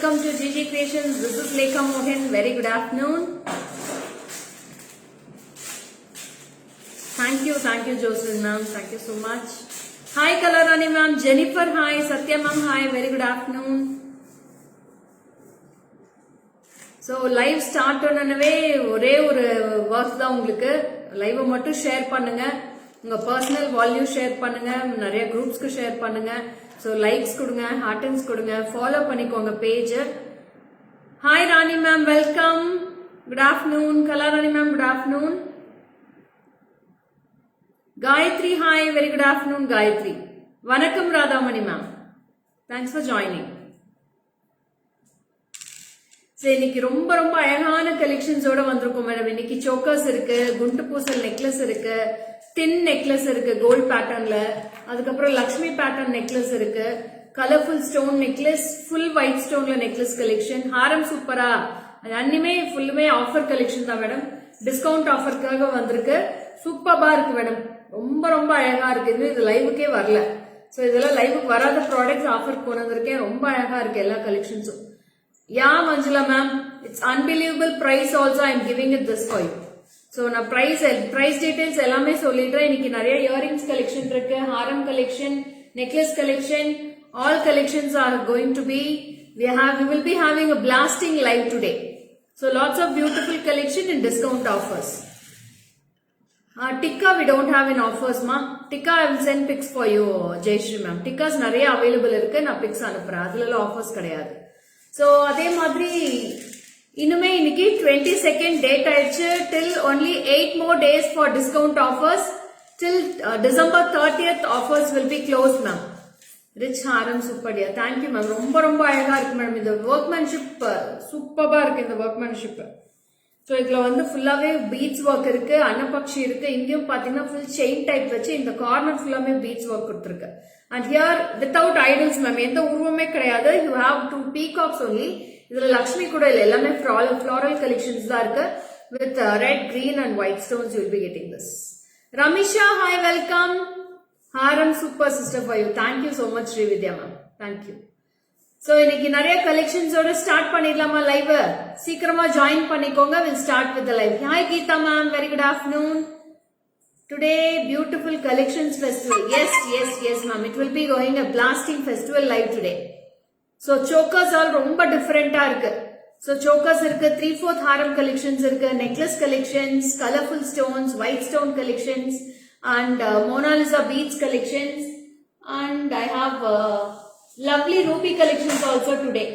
welcome to GG Creations. This is Lekha Mohan. Very good afternoon. Thank you Jocelyn ma'am. Thank you so much. Hi Kalarani ma'am, Jennifer hi, Satya ma'am hi. Very good afternoon. So live start பண்ணனவே ஒரே ஒரு work தான் உங்களுக்கு. Live மட்டும் share பண்ணுங்க. உங்க personal value share பண்ணுங்க. நிறைய குரூப்ஸ்க்கு ஷேர் பண்ணுங்க. So லைக்ஸ் கொடுங்க, ஹார்ட்டன்ஸ் கொடுங்க, ஃபாலோ பண்ணிக்கோங்க page. Hi Rani ma'am, welcome. Good afternoon. Kalarani ma'am, good afternoon. Gayathri hi, very good afternoon Gayathri. வணக்கம் Radhamani ma'am, thanks for joining. இன்னைக்கு ரொம்ப ரொம்ப அழகான கலெக்ஷன்ஸோட வந்திருக்கோம் மேடம். இன்னைக்கு சோக்கர்ஸ் இருக்கு, குண்டு பூசல் நெக்லஸ் இருக்கு, தின் நெக்லஸ் இருக்கு கோல்ட் பேட்டர்ன்ல, அதுக்கப்புறம் லக்ஷ்மி பேட்டர்ன் நெக்லஸ் இருக்கு, colourful stone necklace, full white ஸ்டோன்ல நெக்லஸ் கலெக்ஷன், ஹாரம் சூப்பரா. அது அன்னிமே ஃபுல்லுமே ஆஃபர் கலெக்ஷன் தான் மேடம், டிஸ்கவுண்ட் ஆஃபருக்காக வந்திருக்கு. சூப்பர்பா இருக்கு மேடம், ரொம்ப ரொம்ப அழகா இருக்கு. இது லைவுக்கே வரல. ஸோ இதெல்லாம் லைவுக்கு வராத ப்ராடக்ட்ஸ் ஆஃபர் கொண்டு வந்திருக்கேன். ரொம்ப அழகா இருக்கு எல்லா கலெக்ஷன்ஸும். Yeah, Manjula ma'am, it's unbelievable price also. I'm giving it this for you. So நான் price details எல்லாமே சொல்லிடுறேன். இன்னைக்கு நிறைய இயரிங்ஸ் கலெக்ஷன் இருக்கு, ஹாரம் collection, necklace collection, all collections are going to be, we will be having a blasting live today. So lots of beautiful collection and discount offers. Tikka we don't have in offers ma. Tikka I will send pics for you Jayashree ma'am. Tikkas நிறைய available இருக்கு, நான் pics அனுப்புறேன். அதுல offers கிடையாது. So அதே மாதிரி இன்னுமே இன்னைக்கு 22nd டேட் ஆயிடுச்சு. till only 8 more days for discount offers. till December 30th offers will be closed ma'am. Rich Haram super dear. Thank you ma'am. ரொம்ப ரொம்ப அழகா இருக்கு மேடம். இந்த workmanship சூப்பரா இருக்கு இந்த workmanship. ஸோ இதுல வந்து ஃபுல்லாவே பீட்ஸ் ஒர்க் இருக்கு, அன்னபக்ஷி இருக்கு. இங்கேயும் பாத்தீங்கன்னா ஃபுல் செயின் டைப் வச்சு இந்த கார்னர் ஃபுல்லாமே பீட்ஸ் ஒர்க் கொடுத்துருக்கு. And here without idols ma'am, எந்த உருவமே கிடையாது. You have 2 peacocks only. இதுல லக்ஷ்மி கூட இல்ல, எல்லாமே ஃபிளாரல் கலெக்ஷன்ஸ் தான் இருக்கு. With red, green and white stones you will be getting this. Ramisha hi, welcome. ஹாரம் super sister for you. Thank you so much Srividya ma'am, thank you. So இன்னைக்கு நிறைய கலெக்ஷன்ஸோட ஸ்டார்ட் பண்ணிடலாமா லைவ்? சீக்கிரமா ஜாயின் பண்ணிக்கோங்க. Will start with the live. Hi Geetha ma'am, very good afternoon. Today beautiful collections festival. Yes ma'am, it will be going a blasting festival live today. So chokers all ரொம்ப டிஃபரெண்டா இருக்கு. So chokers இருக்கு, 3/4 haram collections இருக்கு, necklace collections, colorful stones, white stone collections and Mona Lisa beads collections, and I have lovely ruby collections also today.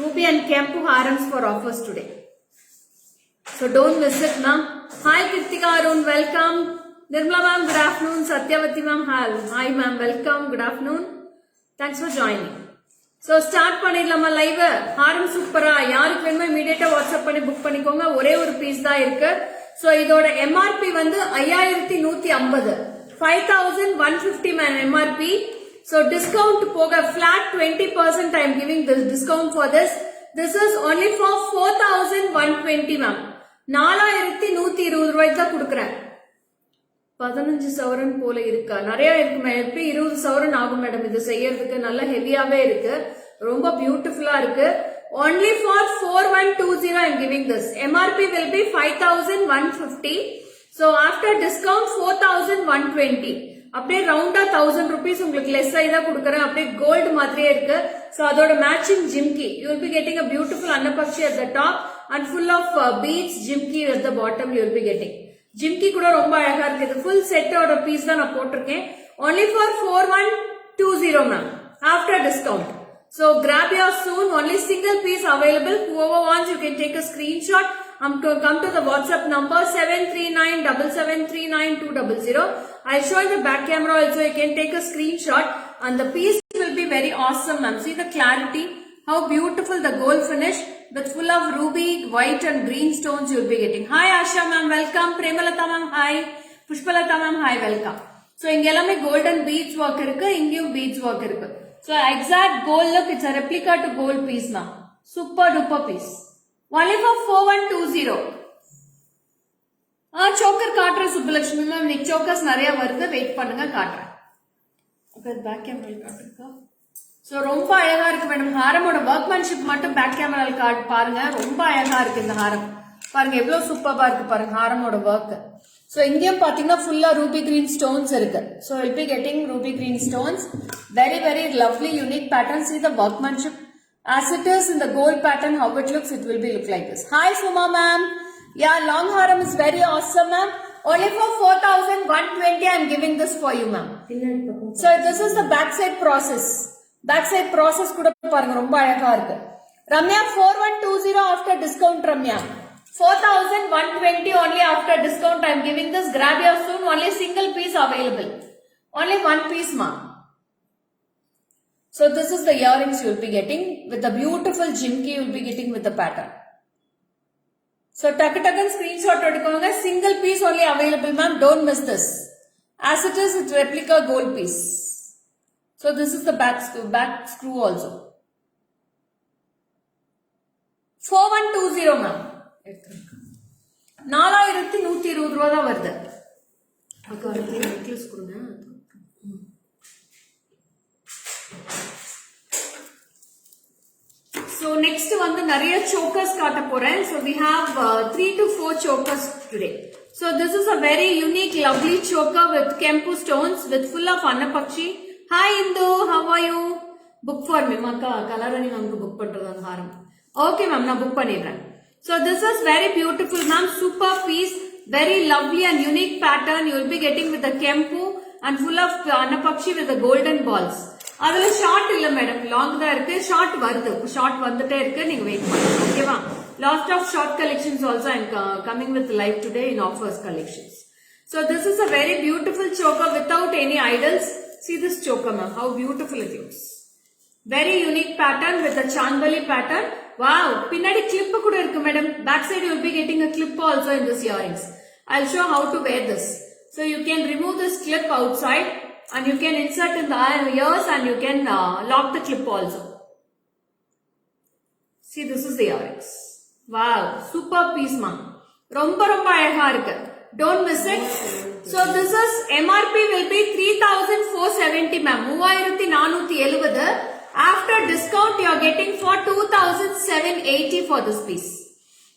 Ruby and Kempu harams for offers today. So don't miss it ma'am. Hi Kritika Arun, welcome. Nirmala ma'am, good afternoon. Satyavati ma'am, hi ma'am, welcome. Good afternoon. Thanks for joining. So start பண்ணிடலாமா live? ஹாரம் சூப்பரா. யாருக்கு வேணுமோ இமீடியட்டா WhatsApp பண்ணி book பண்ணிக்கோங்க. ஒரே ஒரு piece தான் இருக்கு. சோ இதோட எம்ஆர்பி வந்து 5150, 5150 மேம் எம்ஆர்பி. So discount போக flat 20% I am giving this discount for this. This is only for 4120 ma'am. 4120 ரூபாய்க்கு தான் கொடுக்குறேன். 15 சவரன் போல இருக்கா? நிறைய இருக்கு மேடம். எப்படி 20 சவரன் ஆகும் மேடம் இது செய்யறதுக்கு. நல்ல ஹெவியாவே இருக்கு, ரொம்ப பியூட்டிஃபுல்லா இருக்கு. only for 4120 I am giving this. MRP will be 5150. so after discount 4120. அப்படியே ரவுண்டா 1000 rupees உங்களுக்கு லெஸ் ஆயிதா கொடுக்கறேன். அப்படியே கோல்ட் மாதிரியே இருக்கு. சோ அதோட matching jhumki, you will be getting a beautiful annapakshi at the top and full of beads jimki at the bottom you will be getting. Jhumki கூட ரொம்ப அழகா இருக்கு. இது ஃபுல் செட்டோட பீஸ் தான் நான் போட்டிருக்கேன். only for 4120 ma'am after discount. so grab your soon. only single piece available. whoever wants you can take a screenshot. Come to the WhatsApp number 7397739 I'll show you the back camera also. You can take a screenshot and the piece will be very awesome ma'am. See the clarity, how beautiful the gold finish with full of ruby, white and green stones you will be getting. Hi Asha ma'am, welcome. Premalata ma'am, hi. Pushpalata ma'am, hi, welcome. So இங்க எல்லாமே golden beads work இருக்கு, இங்கேயும் beads work இருக்கு. So exact gold look, it's a replica to gold piece ma'am. Super duper piece. only for 4120. Choker காட்டுறேன் Subbulakshmi ma'am. இன்னைக்கு chokers நிறைய வருது, wait பண்ணுங்க காட்டுறேன். பேக் கேமரா காட்டுறா. சோ ரொம்ப அழகா இருக்கு மேடம். ஹாரமோட ஒர்க்மேன்ஷிப் மட்டும் பேக் கேமரால கார்டு பாருங்க. ரொம்ப அழகா இருக்கு இந்த ஹாரம். பாருங்க எவ்வளவு சூப்பரா இருக்கு பாருங்க ஹாரமோட ஒர்க். சோ இங்கேயும் பாத்தீங்கன்னா ஃபுல்லா ரூபி கிரீன் ஸ்டோன்ஸ் இருக்கு. So will be getting Ruby green stones. Very very lovely unique pattern. See the workmanship as it is in the gold pattern. How it looks, it will be look like this. Hi Suma ma'am. Yeah, long haram is very awesome ma'am. Only for 4,120 I am giving this for you ma'am. So this is the backside process. Backside process கூட பாருங்க ரொம்ப அழகா இருக்கு. Ramya 4120 after discount Ramya. 4,120 only after discount I am giving this. Grab your soon. Only single piece available. Only one piece ma. So this is the earrings you will be getting with the beautiful jimki you will be getting with the pattern. So takkan screenshot எடுக்கோங்க. Single piece only available ma'am. Don't miss this. As it is, it's replica gold piece. So this is the back screw also. 4120 ma'am. 4120 ரூபாய் தான் வருது. அக்கா ஒரு necklace கொடுங்க. So next வந்து நிறைய chokers காட்ட போறேன். So we have 3 to 4 chokers today. So this is a very unique lovely choker with kempu stones with full of annapakshi. Hi Indu, how are you? Book for me makka kalarani namku book பண்றது அந்த ஹாரம். Okay ma'am நான் book பண்ணிடுறேன். So this is very beautiful ma'am, super piece, very lovely and unique pattern you will be getting with the kempu and full of annapakshi with the golden balls. அதுல short இல்ல madam, long தான் இருக்கு. Short வருது, short வந்துட்டே இருக்கு, நீங்க wait பண்ணுங்க. ஓகேவா? Lot of short collections also I am coming with live today in offers collections. So this is a very beautiful choker without any idols. See this choker ma'am, how beautiful it looks. Very unique pattern with a chandali pattern. Wow, பின்னாடி clip கூட இருக்கு madam. Back side you will be getting a clip also in this earrings. I'll show how to wear this. So you can remove this clip outside and you can insert in the ears and you can lock the clip also. See, this is the earrings. Wow, super piece ma'am. ரொம்ப ரொம்ப அழகா இருக்கு. Don't miss it. So this is MRP will be 3,470 ma'am. 3,470. After discount you are getting for 2,780 for this piece.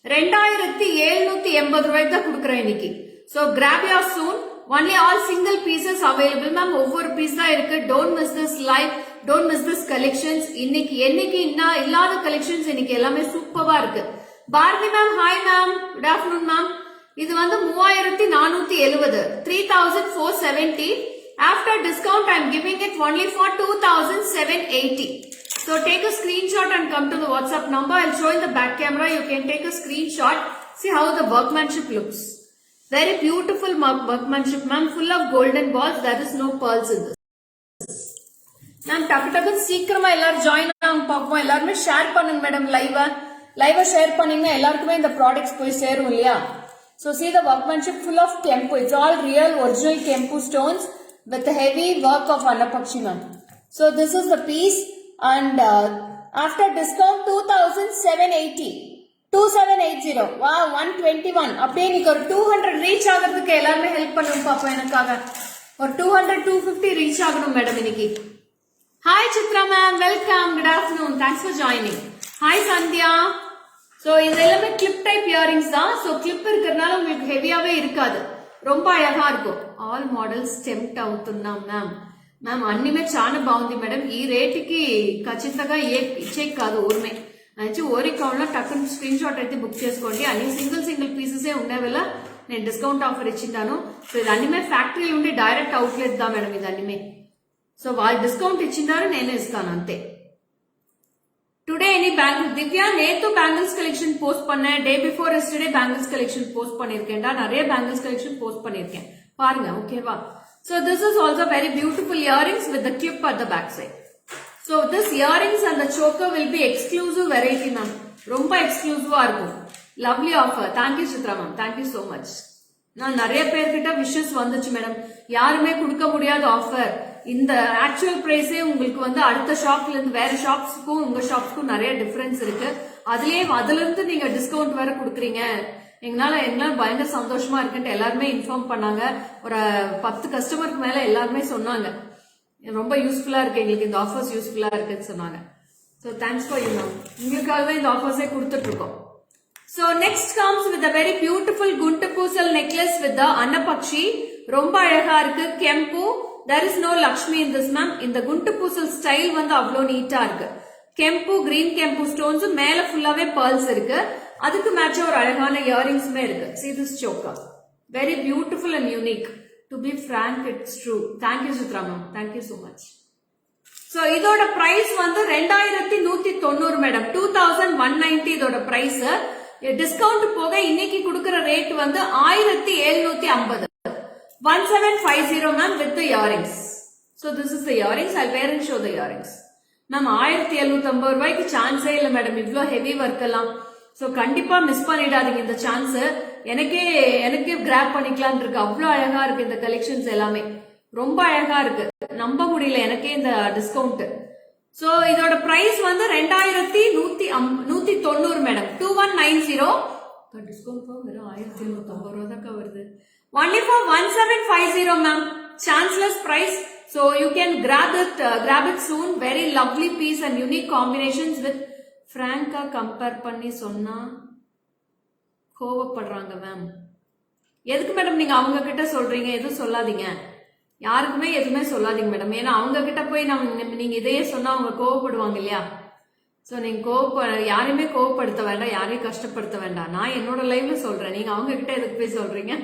2,780 ரூபாய்க்கு தான் குடுக்குறேன் இன்னைக்கு. So grab your soon. Only all single pieces available ma'am. ஒவ்வொரு piece தான் இருக்கு. Don't miss this live. Don't miss this collections. இன்னைக்கு இல்லாத collections இன்னைக்கு எல்லாமே சூப்பரா இருக்கு. Bharathi ma'am, hi ma'am, good afternoon ma'am. இது வந்து 3,470, 3,470. After discount I am giving it only for 2,780. So take a screenshot and come to the WhatsApp number. I'll show in the back camera. You can take a screenshot. See how the workmanship looks. Very beautiful workmanship ma'am, full of golden balls. There is no pearls in this. Ma'am டக்கு சீக்கிரமா எல்லாரும் join ஆகும் பாப்போம். எல்லாருமே share பண்ணுங்க madam. லைவா share பண்ணீங்கன்னா எல்லாருக்குமே இந்த ப்ராடக்ட்ஸ் போய் சேரும் இல்லையா? So see the workmanship full of kempu. It's all real original kempu stones with the heavy work of annapakshi ma'am. So this is the piece and after discount 2,780. 2,780. Wow, 121. அப்படியே நீங்க ஒரு 200 reach ஆகிறதுக்கு எல்லாருமே help பண்ணுங்க பாப்போம். எனக்காக ஒரு 200 250 reach ஆகணும் மேடம் இன்னைக்கு. Hi Chitra ma'am, welcome, good afternoon, thanks for joining. Hi Sandhya. So இது எல்லாமே கிளிப் டைப் இயரிங்ஸ் தான். சோ கிளிப் இருக்கிறதுனால உங்களுக்கு ஹெவியாவே இருக்காது, ரொம்ப అழగా இருக்கும். ఆల్ మోడల్స్ టెంప్ట్ అవుతున్నాం మ్యామ్ అన్నిమే చాలా బాగుంది మేడం. ఈ రేటుకి ఖచ్చితంగా ఇచ్చే కాదు ఊర్మే మంచి ఓరికౌంట్లో టక్కన స్క్రీన్ షాట్ అయితే బుక్ చేసుకోండి. అన్ని సింగిల్ పీసెసే ఉండే వల్ల నేను డిస్కౌంట్ ఆఫర్ ఇచ్చిందాను. సో ఇది అన్నిమే ఫ్యాక్టరీ ఉండి డైరెక్ట్ అవుట్లెట్ దా మేడం ఇది అన్నిమే. సో వాళ్ళు డిస్కౌంట్ ఇచ్చిందారు, నేనే ఇస్తాను అంతే. டுடே எனி பேங்கிள் திவ்யா, நேத்து பேங்கிள்ஸ் கலெக்ஷன் போஸ்ட் பண்ணேன். Day before yesterday bangles collection post பண்ணிருக்கேன்டா. நிறைய பேங்கிள்ஸ் கலெக்ஷன் போஸ்ட் பண்ணிருக்கேன், பாருங்க. ஓகேவா? So this is also very beautiful earrings with the clip at the back side. So this earrings and the choker will be exclusive variety ma'am. ரொம்ப எக்ஸ்க்ளூசிவா இருக்கும். Lovely offer. Thank you Chitra ma'am, thank you so much. நான் நிறைய பேர்கிட்ட wishes வந்துச்சு madam, யாருமே கொடுக்க முடியாத offer. இந்த ஆக்சுவல் பிரைஸே உங்களுக்கு வந்து அடுத்த ஷாப்ல இருந்து வேற ஷாப்ஸ்க்கும் உங்க ஷாப்ஸ்க்கும் நிறைய டிஃபரன்ஸ் இருக்கு. அதுல இருந்து நீங்க டிஸ்கவுண்ட் வேற கொடுக்குறீங்க. எங்களால பயங்கர சந்தோஷமா இருக்குன்ட்டு எல்லாருமே இன்ஃபார்ம் பண்ணாங்க. ஒரு 10 கஸ்டமருக்கு மேல எல்லாருமே சொன்னாங்க. ரொம்ப யூஸ்ஃபுல்லா இருக்கு எங்களுக்கு இந்த ஆஃபர்ஸ் யூஸ்ஃபுல்லா இருக்குன்னு சொன்னாங்க. So thanks for you ma'am. உங்களுக்காகவே இந்த ஆஃபர்ஸே கொடுத்துட்டு இருக்கோம். So next comes with a very beautiful குண்டு பூசல் நெக்லஸ் வித் அன்னபக்ஷி. ரொம்ப அழகா இருக்கு. கெம்பு. there is no Lakshmi in this ma'am. இந்த குண்டு பூசல் ஸ்டைல் வந்து அவ்வளோ நீட்டா இருக்கு. கெம்பு கிரீன் கெம்பு ஸ்டோன்ஸ் மேல ஃபுல்லாவே pearls இருக்கு. அதுக்கு மேட்சா ஒரு அழகான இயரிங்ஸ்மே இருக்கு. see this choker, very beautiful and unique. to be frank, it's true. thank you Sutra ma'am, thank you so much. so இதோட பிரைஸ் வந்து 2190 மேடம். 2190 இதோட பிரைஸ். டிஸ்கவுண்ட் போக இன்னைக்கு கொடுக்கிற ரேட் வந்து 1750. 1750 ma'am with the earrings. so this is the earrings. I'll wear and show the earrings. Ma'am 1750 ரூபாய்க்கு சான்ஸே இல்ல மேடம் இவ்ளோ ஹெவி ஒர்க் எல்லாம். சோ கண்டிப்பா மிஸ் பண்ணிடாதீங்க இந்த சான்ஸ். எனக்கே கிராப் பண்ணிக்கலாம் இருக்கு. அவ்வளோ அழகா இருக்கு இந்த கலெக்ஷன்ஸ் எல்லாமே. ரொம்ப அழகா இருக்கு. நம்ப முடியல எனக்கே இந்த டிஸ்கவுண்ட். சோ இதோட பிரைஸ் வந்து 2190 மேடம். 2190. டிஸ்கவுண்ட் வெறும் 1750 ரூபா தான் வருது. only for 1750 ma'am. chanceless price. so you can grab it soon. very lovely piece and unique combinations with franca compare பண்ணி சொன்னா கோவப்படுறாங்க மேம். எதுக்கு மேடம் நீங்க அவங்க கிட்ட சொல்றீங்க? எதுவும் சொல்லாதீங்க. யாருக்குமே எதுவுமே சொல்லாதீங்க மேடம். ஏன்னா அவங்க கிட்ட போய் நீங்க இதையே சொன்னா அவங்க கோவப்படுவாங்க இல்லையா? சோ நீங்க யாரையுமே கோவப்படுத்த வேண்டாம், யாரையும் கஷ்டப்படுத்த வேண்டாம். நான் என்னோட லைவ்ல சொல்றேன், நீங்க அவங்க கிட்ட எதுக்கு போய் சொல்றீங்க?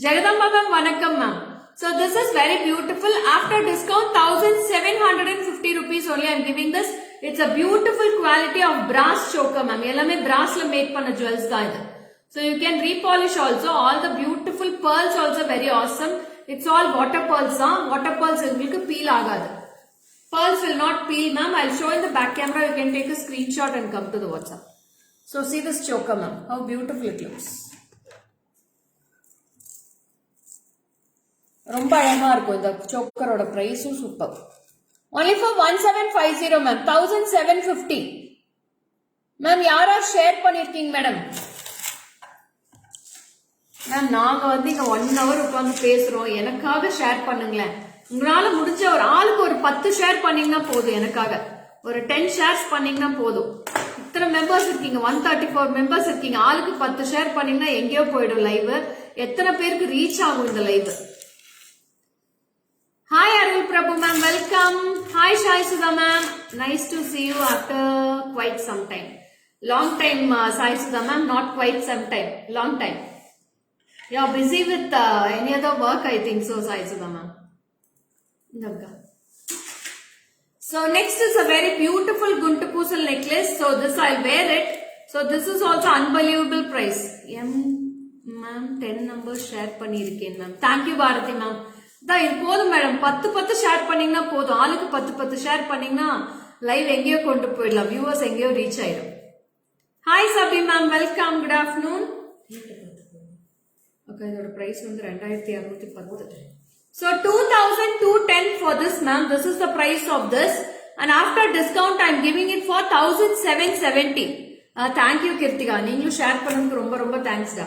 ஜெகதம்பா மேம் வணக்கம் ma'am. So this is very beautiful. After discount 1750 rupees only I am giving this. It's a beautiful quality of brass choker ma'am. எல்லாமே brassல மேக் பண்ண ஜுவல்ஸ் தான் இது. So you can repolish also. All the beautiful pearls also very awesome. It's all water pearls தான். Water pearls உங்களுக்கு peel ஆகாது. Pearls will not peel ma'am. I'll show in the back camera. You can take a screenshot and come to the WhatsApp. So see this choker ma'am. How beautiful it looks. ரொம்ப அழகா இருக்கும். இந்த சோக்கரோட பிரைஸும் super. only for 1750 ma'am. 1750 ma'am. யாரா share பண்ணிருக்கீங்க madam? Ma'am நாங்க வந்து இங்க 1 hour உட்காந்து பேசுறோம். எனக்காக ஷேர் பண்ணுங்களேன். உங்களால முடிஞ்ச ஒரு ஆளுக்கு ஒரு 10 ஷேர் பண்ணீங்கன்னா போதும். எனக்காக ஒரு 10 ஷேர்ஸ் பண்ணீங்கன்னா போதும். இத்தனை மெம்பர்ஸ் இருக்கீங்க, 134 மெம்பர்ஸ் இருக்கீங்க. ஆளுக்கு 10 ஷேர் பண்ணீங்கன்னா எங்கேயோ போயிடும் லைவ். எத்தனை பேருக்கு ரீச் ஆகும் இந்த live? Hi Arul Prabhu ma'am, welcome. Hi Shai Sudha ma'am, nice to see you after quite some time. Long time Shai Sudha ma'am, not quite some time, long time. You are busy with any other work I think so Shai Sudha ma'am. So next is a very beautiful Guntu Pusal necklace. So this I'll wear it. So this is also unbelievable price. Ma'am 10 numbers share பண்ணிருக்கேன் ma'am. Thank you Bharati ma'am. தான் இது போதும் madam. 10 share பண்ணீங்கன்னா போதும். ஆளுக்கு 10 share பண்ணீங்கன்னா live எங்கேயோ கொண்டு போயிடலாம். வியூவர்ஸ் எங்கேயோ ரீச் ஆயிடும். Hi Sabi ma'am, welcome. Good afternoon. Okay இதோட பிரைஸ் வந்து 2210. So 2210 for this ma'am. This is the price of this. And after discount I am giving it for 1770. Thank you Kirtika. நீங்களும் share பண்ணதுக்கு ரொம்ப ரொம்ப thanks டா.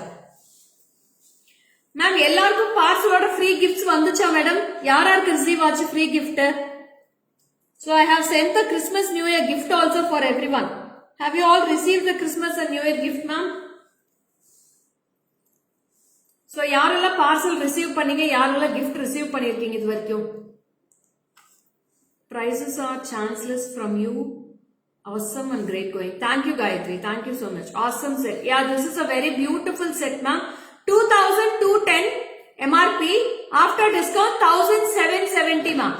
Ma'am எல்லாருக்கும் பார்சலோட free gifts வந்துச்சா madam? யாராருக்கு ரிசீவ் ஆச்சு free gift? So I have sent the Christmas New Year gift also for everyone. Have you all received the Christmas and New Year gift ma'am? So யாரெல்லாம் parcel receive பண்ணீங்க, யாரெல்லாம் gift receive பண்ணிருக்கீங்க இது வரைக்கும்? Prices are chanceless from you. Awesome and great going. Thank you Gayatri. Thank you so much. Awesome set. Yeah, this is a very beautiful set ma'am. 2210 MRP. After discount 1770 ma'am.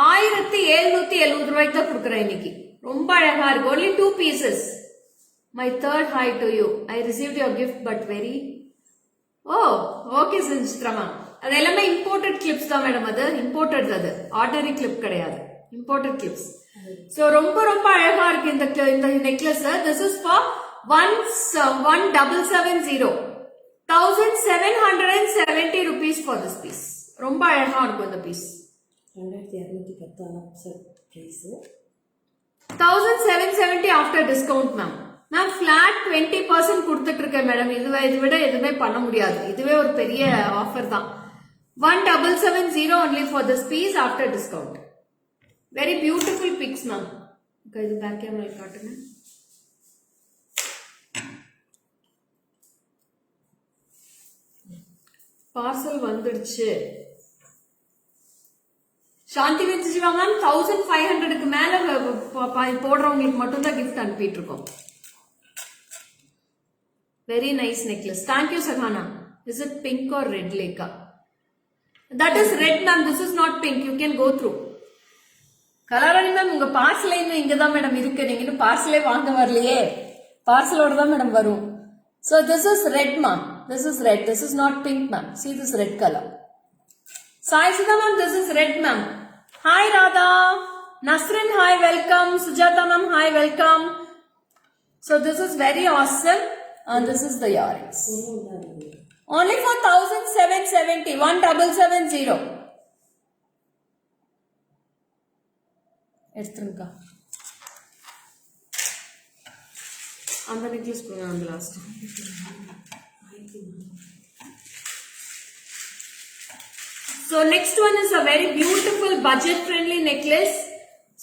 1770 ரூபாய்க்கு தான் கொடுக்குறேன் இன்னைக்கு. ரொம்ப அழகா இருக்கு. Only 2 pieces. My third hi to you. I received your gift but very. Oh, okay Sinchitra ma'am. அது எல்லாமே imported clips தான் மேடம். அது imported அது. Ordinary clip கிடையாது. Imported clips. So ரொம்ப ரொம்ப அழகா இருக்கு இந்த necklace. This is for 1770. 1770 rupees for this piece. ரொம்ப அழகா இருக்கும் இந்த piece. 2210 price. 1770 after discount ma'am. நான் flat 20% கொடுத்துட்டு இருக்கேன் மேடம். இது விட எதுவுமே பண்ண முடியாது. இதுவே ஒரு பெரிய ஆஃபர் தான். 1770 only for this piece after discount. Very beautiful pics, ma'am. Guys, back camera காட்டுங்க. பார்சல் வந்துடுச்சு. சாந்தி வெஞ்சிவா மேம் 1500க்கு மேல போடுறவங்களுக்கு மட்டும் தான் gift அனுப்பிட்டு இருக்கோம். Very nice necklace. Thank you, Saghana. Is it pink or red, Lekha? That is red, ma'am. This is not pink. You can go through. Kalarani ma'am உங்க parcel இன்னும் இங்க தான் மேடம் இருக்கு. நீங்க இன்னும் பார்சலே வாங்க வரலையே. பார்சலோட தான் மேடம் வரும். So this is red, ma'am. This is red. This is not pink, ma'am. See this red color. Sai Sudha ma'am, this is red, ma'am. Hi Radha. Nasrin, hi, welcome. Sujata ma'am, hi, welcome. So this is very awesome. And this is the earrings. Only for 1770. 1770. எடுத்துருங்க. அந்த necklace போங்க அந்த last. So next one is a very beautiful budget friendly necklace.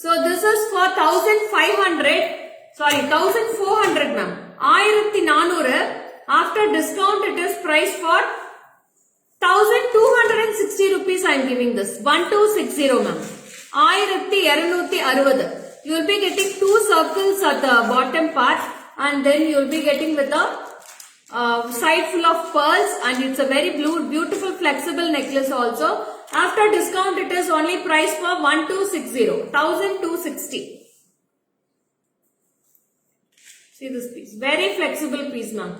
So this is for 1400. Sorry, 1400 ma'am. 1400. After discount it is priced for 1260 rupees. I am giving this 1260 ma'am. 1260. You will be getting 2 circles at the bottom part and then you will be getting with a side full of pearls and it's a very beautiful flexible necklace also. After discount it is only priced for 1260. 1260. See this piece. Very flexible piece ma'am.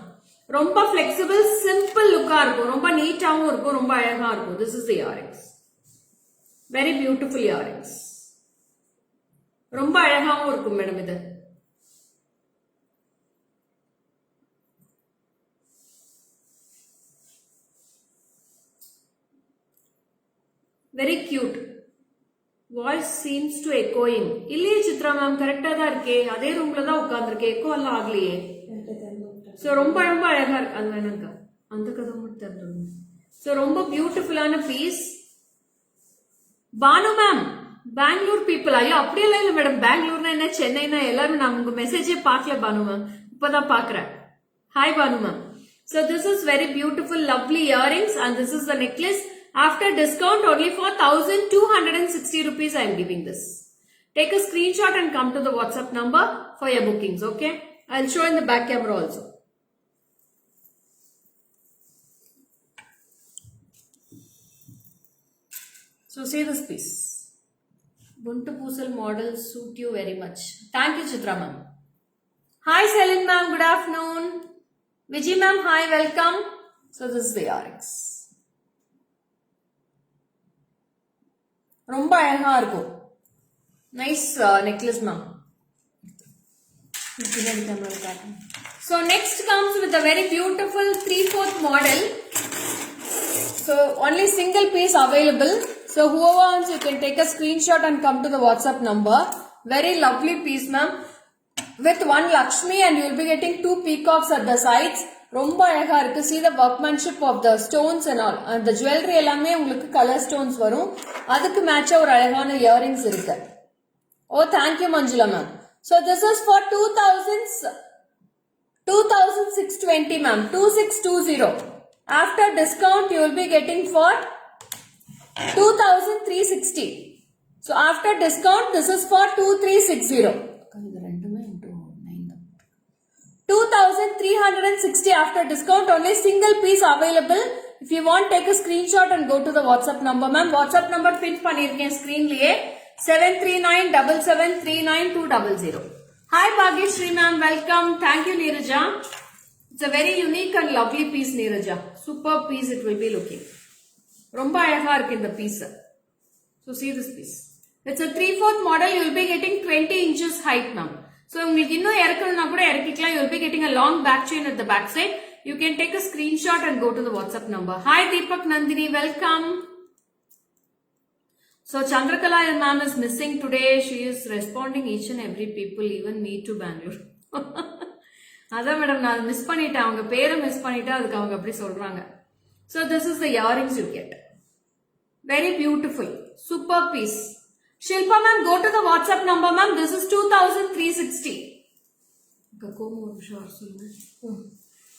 Romba flexible, simple look ah irukum. Romba neat avum irukum, romba alaga irukum. This is the earrings. Very beautiful earrings. Romba alagavum irukum madam idu. Very cute. Voice seems to echoing. இல்லையே Chitra ma'am கரெக்டா தான் இருக்கே. அதே ரூம்ல தான் உட்கார்ந்திருக்கே. Echo எல்லாம் ஆகலையே. So ரொம்ப ரொம்ப அழகா இருக்கு. அது வேணாங்க. அந்த கதை மட்டும் தெரிஞ்சுங்க. சோ ரொம்ப பியூட்டிஃபுல்லான piece. Bhanu ma'am Bangalore people. ஐயோ அப்படியே இல்ல மேடம். பெங்களூர்னா என்ன சென்னைனா எல்லாரும் நான் உங்க மெசேஜே பார்க்கல பானு மேம். இப்பதான் பாக்குறேன். Hi Bhanu ma'am. So this is very beautiful lovely earrings and this is the necklace. After discount only for 1260 rupees I am giving this. Take a screenshot and come to the WhatsApp number for your bookings, okay? I'll show in the back camera also. So see this piece. Buntu Poosal models suit you very much. Thank you Chitra ma'am. Hi Selin ma'am, good afternoon. Vijay ma'am, hi, welcome. So this is the earrings. ரொம்ப அழகா இருக்கும். Nice necklace ma'am. So next comes with a very beautiful 3/4 model. So only single piece available. So whoever wants you can take a screenshot and come to the WhatsApp number. Very lovely piece ma'am. With one Lakshmi and you will be getting 2 peacocks at the sides. ரொம்ப அழகா இருக்கு. See the workmanship of the stones and all. And the jewelry எல்லாமே உங்களுக்கு color stones வரும். அதுக்கு மேட்சா ஒரு அழகான earrings இருக்கு. Oh, thank you Manjula ma'am. So this is for 2620 ma'am. 2620. After discount you will be getting for 2360. So after discount this is for 2360. 2360 after discount. Only single piece available. If you want, take a screenshot and go to the WhatsApp number ma'am. WhatsApp number pin பண்ணிருக்கேன் screen liye 7397739200. Hi Bhagyashree ma'am, welcome. Thank you Neeraja. It's a very unique and lovely piece Neeraja. Super piece it will be looking. ரொம்ப அழகா இருக்கு இந்த piece. So see this piece. It's a 3/4 model. You will be getting 20 inches height ma'am. So உங்களுக்கு இன்னும் இறக்கணும்னா கூட இறக்கிக்கலாம். You will be getting a long back chain at the back side. You can take a screenshot and go to the WhatsApp number. Hi Deepak Nandini, welcome. So Chandrakala ma'am is missing today. She is responding each and every people, even me to Bangalore. அதான் madam நான் miss பண்ணிட்டேன். அவங்க பேரை miss பண்ணிட்டேன். அதுக்கு அவங்க அப்படி சொல்றாங்க. So this is the earrings you get. Very beautiful. Super piece. Shilpa ma'am, go to the WhatsApp number ma'am. This is 2360.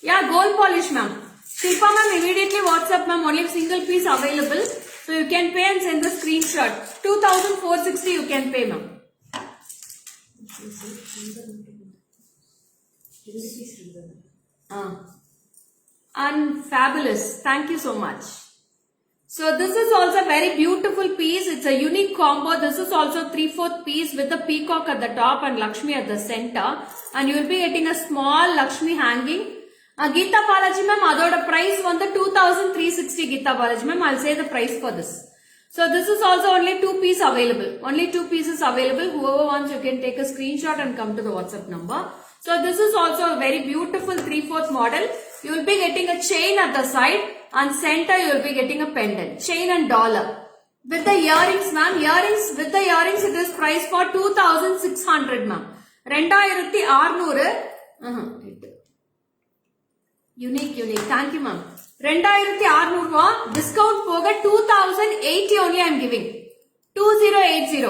Yeah, gold polish ma'am. Shilpa ma'am, immediately WhatsApp ma'am. Only single piece available. So you can pay and send the screenshot. 2460 you can pay ma'am. And fabulous. Thank you so much. So this is also a very beautiful piece. It's a unique combo. This is also 3/4 piece with the peacock at the top and Lakshmi at the center. And you will be getting a small Lakshmi hanging. Geeta Balaji ma'am, adoda price on the 2360 Geeta Balaji ma'am. I'll say the price for this. So this is also only 2 pieces available. Only 2 pieces available. Whoever wants, you can take a screenshot and come to the WhatsApp number. So this is also a very beautiful 3/4 model. You will be getting a chain at the side and center you will be getting a pendant. Chain and dollar. With the earrings ma'am, with the earrings it is priced for 2600 ma'am. 2600. Unique. Thank you ma'am. 2600 discount poga 2080 only I am giving. 2080.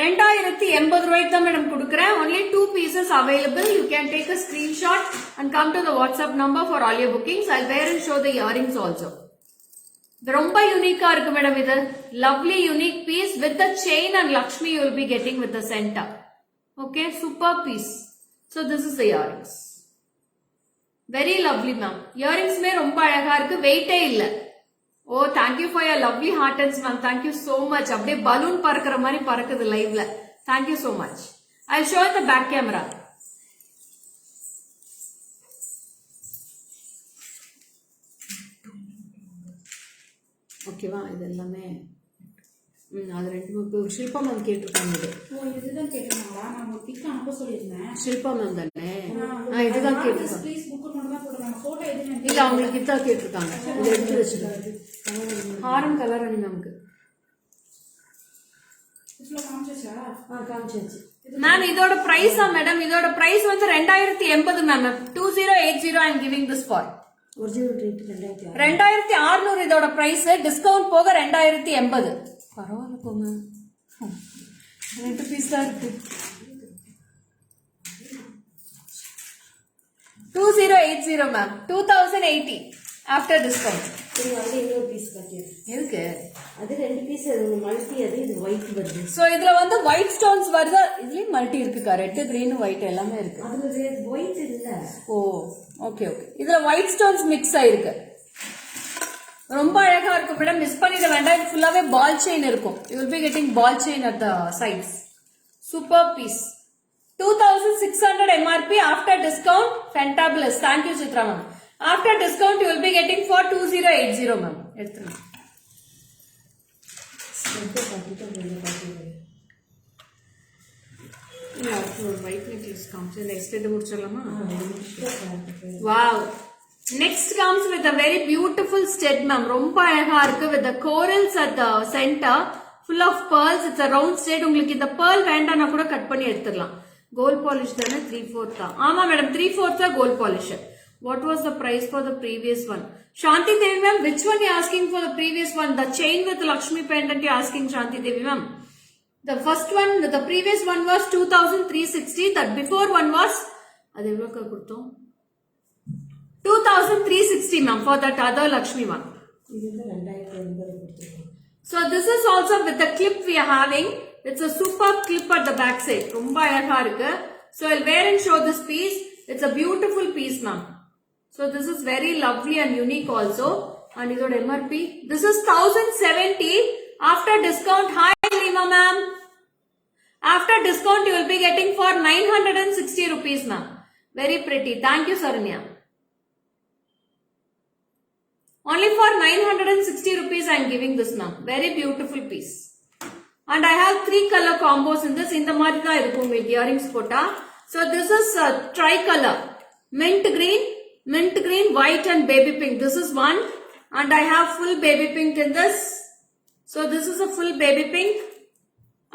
2080 ரூபாய்க்கு தான் madam கொடுக்கிறேன். Only 2 pieces available. You can take a screenshot and come to the WhatsApp number for all your bookings. I'll wear and show the earrings also. இது ரொம்ப யூனிக்கா இருக்கு madam இது. Lovely unique piece with the chain and Lakshmi you will be getting with the center. Okay, super piece. So this is the earrings. Very lovely ma'am. Earrings மே ரொம்ப அழகா இருக்கு. வெயிட்டே இல்ல. Oh, thank you for your lovely heartens ma'am. Thank you so much. அப்படியே balloon பறக்கிற மாதிரி பறக்குது liveல. Thank you so much. I'll show in the back camera. ஓகேவா இது எல்லாமே அது ரெண்டு ஷில்பா மேம் கேட்டிருக்காங்க இது. இதுதான் கேட்டாங்களா? நான் ஒரு பிக் அனுப்ப சொல்லியிருந்தேன். ஷில்பா மேம் தானே? இதுதான் கேட்டிருக்காங்க. ப்ளீஸ் புக் மட்டும் தான் போடுறாங்க. போட்டோ எதுவும் இல்ல அவங்களுக்கு இதான் கேட்டிருக்காங்க. இது எடுத்து வச்சிருக்காங்க. ஹாரம் கலர் அணி மேம்க்கு. இதுல காமிச்சா? காமிச்சாச்சு. மேம் இதோட பிரைஸா மேடம்? இதோட பிரைஸ் வந்து 2080 ma'am. 2080 I am giving this for. Original rate 2600 இதோட பிரைஸ். டிஸ்கவுண்ட் போக 2080. பரவாயில்ல போங்க. 2 பீஸ் தான் இருக்கு. 2080 மேம். 2080 after discount. இது வந்து இன்னொரு பீஸ் பாத்தியா? எதுக்கு? அது 2 பீஸ் மல்டி அது இது ஒயிட் வருது. சோ இதுல வந்து ஒயிட் ஸ்டோன்ஸ் வருது. இதுலயும் மல்டி இருக்குக்கா. ரெட் கிரீன் ஒயிட் எல்லாமே இருக்கு. அதுல ஒயிட் இல்ல. ஓ ஓகே. இதுல ஒயிட் ஸ்டோன்ஸ் மிக்ஸ் ஆயிருக்கு. ரொம்ப அழகா இருக்கும் மேடம். மிஸ் பண்ணிட வேண்டாம். இது ஃபுல்லாவே பால் செயின் இருக்கும். You will be getting ball chain at the sides. Super piece. 2600 MRP after discount. Fantabulous. Thank you Chitra ma'am. After discount you will be getting for 2080 ma'am. எடுத்துங்க. ஒயிட் நெக்லஸ் காமிச்சு next இது முடிச்சிடலாமா? Wow. Next comes with a very beautiful stud ma'am. ரொம்ப அழகா இருக்கு with the corals at the center full of pearls. It's a round stud. உங்களுக்கு இந்த pearl வேண்டாம்னா கூட கட் பண்ணி எடுத்துடலாம். Gold polish தானே 3/4 தான். ஆமா மேடம் 3/4 தான் gold polish. What was the price for the previous one? Shanti Devi ma'am, which one you asking for the previous one? The chain with Lakshmi pendant you asking Shanti Devi ma'am? The first one, the previous one was 2360. That before one was அது எவ்வளவுக்கு கொடுத்தோம்? 2360 ma'am for that other Lakshmi one. So this is also with the clip we are having. It's a super clip at the back side. ரொம்ப அழகா இருக்கு. So I'll wear and show this piece. It's a beautiful piece ma'am. So this is very lovely and unique also. And இதோட MRP. This is 1070 after discount. Hi Lima ma'am. After discount you will be getting for 960 rupees ma'am. Very pretty. Thank you Saranya. Only for 960 rupees I am giving this ma'am. Very beautiful piece. And I have 3 color combos in this. இந்த மாதிரி தான் இருக்கும் உங்களுக்கு earrings போட்டா. So this is tricolor. Mint green, white and baby pink. This is one. And I have full baby pink in this. So this is a full baby pink.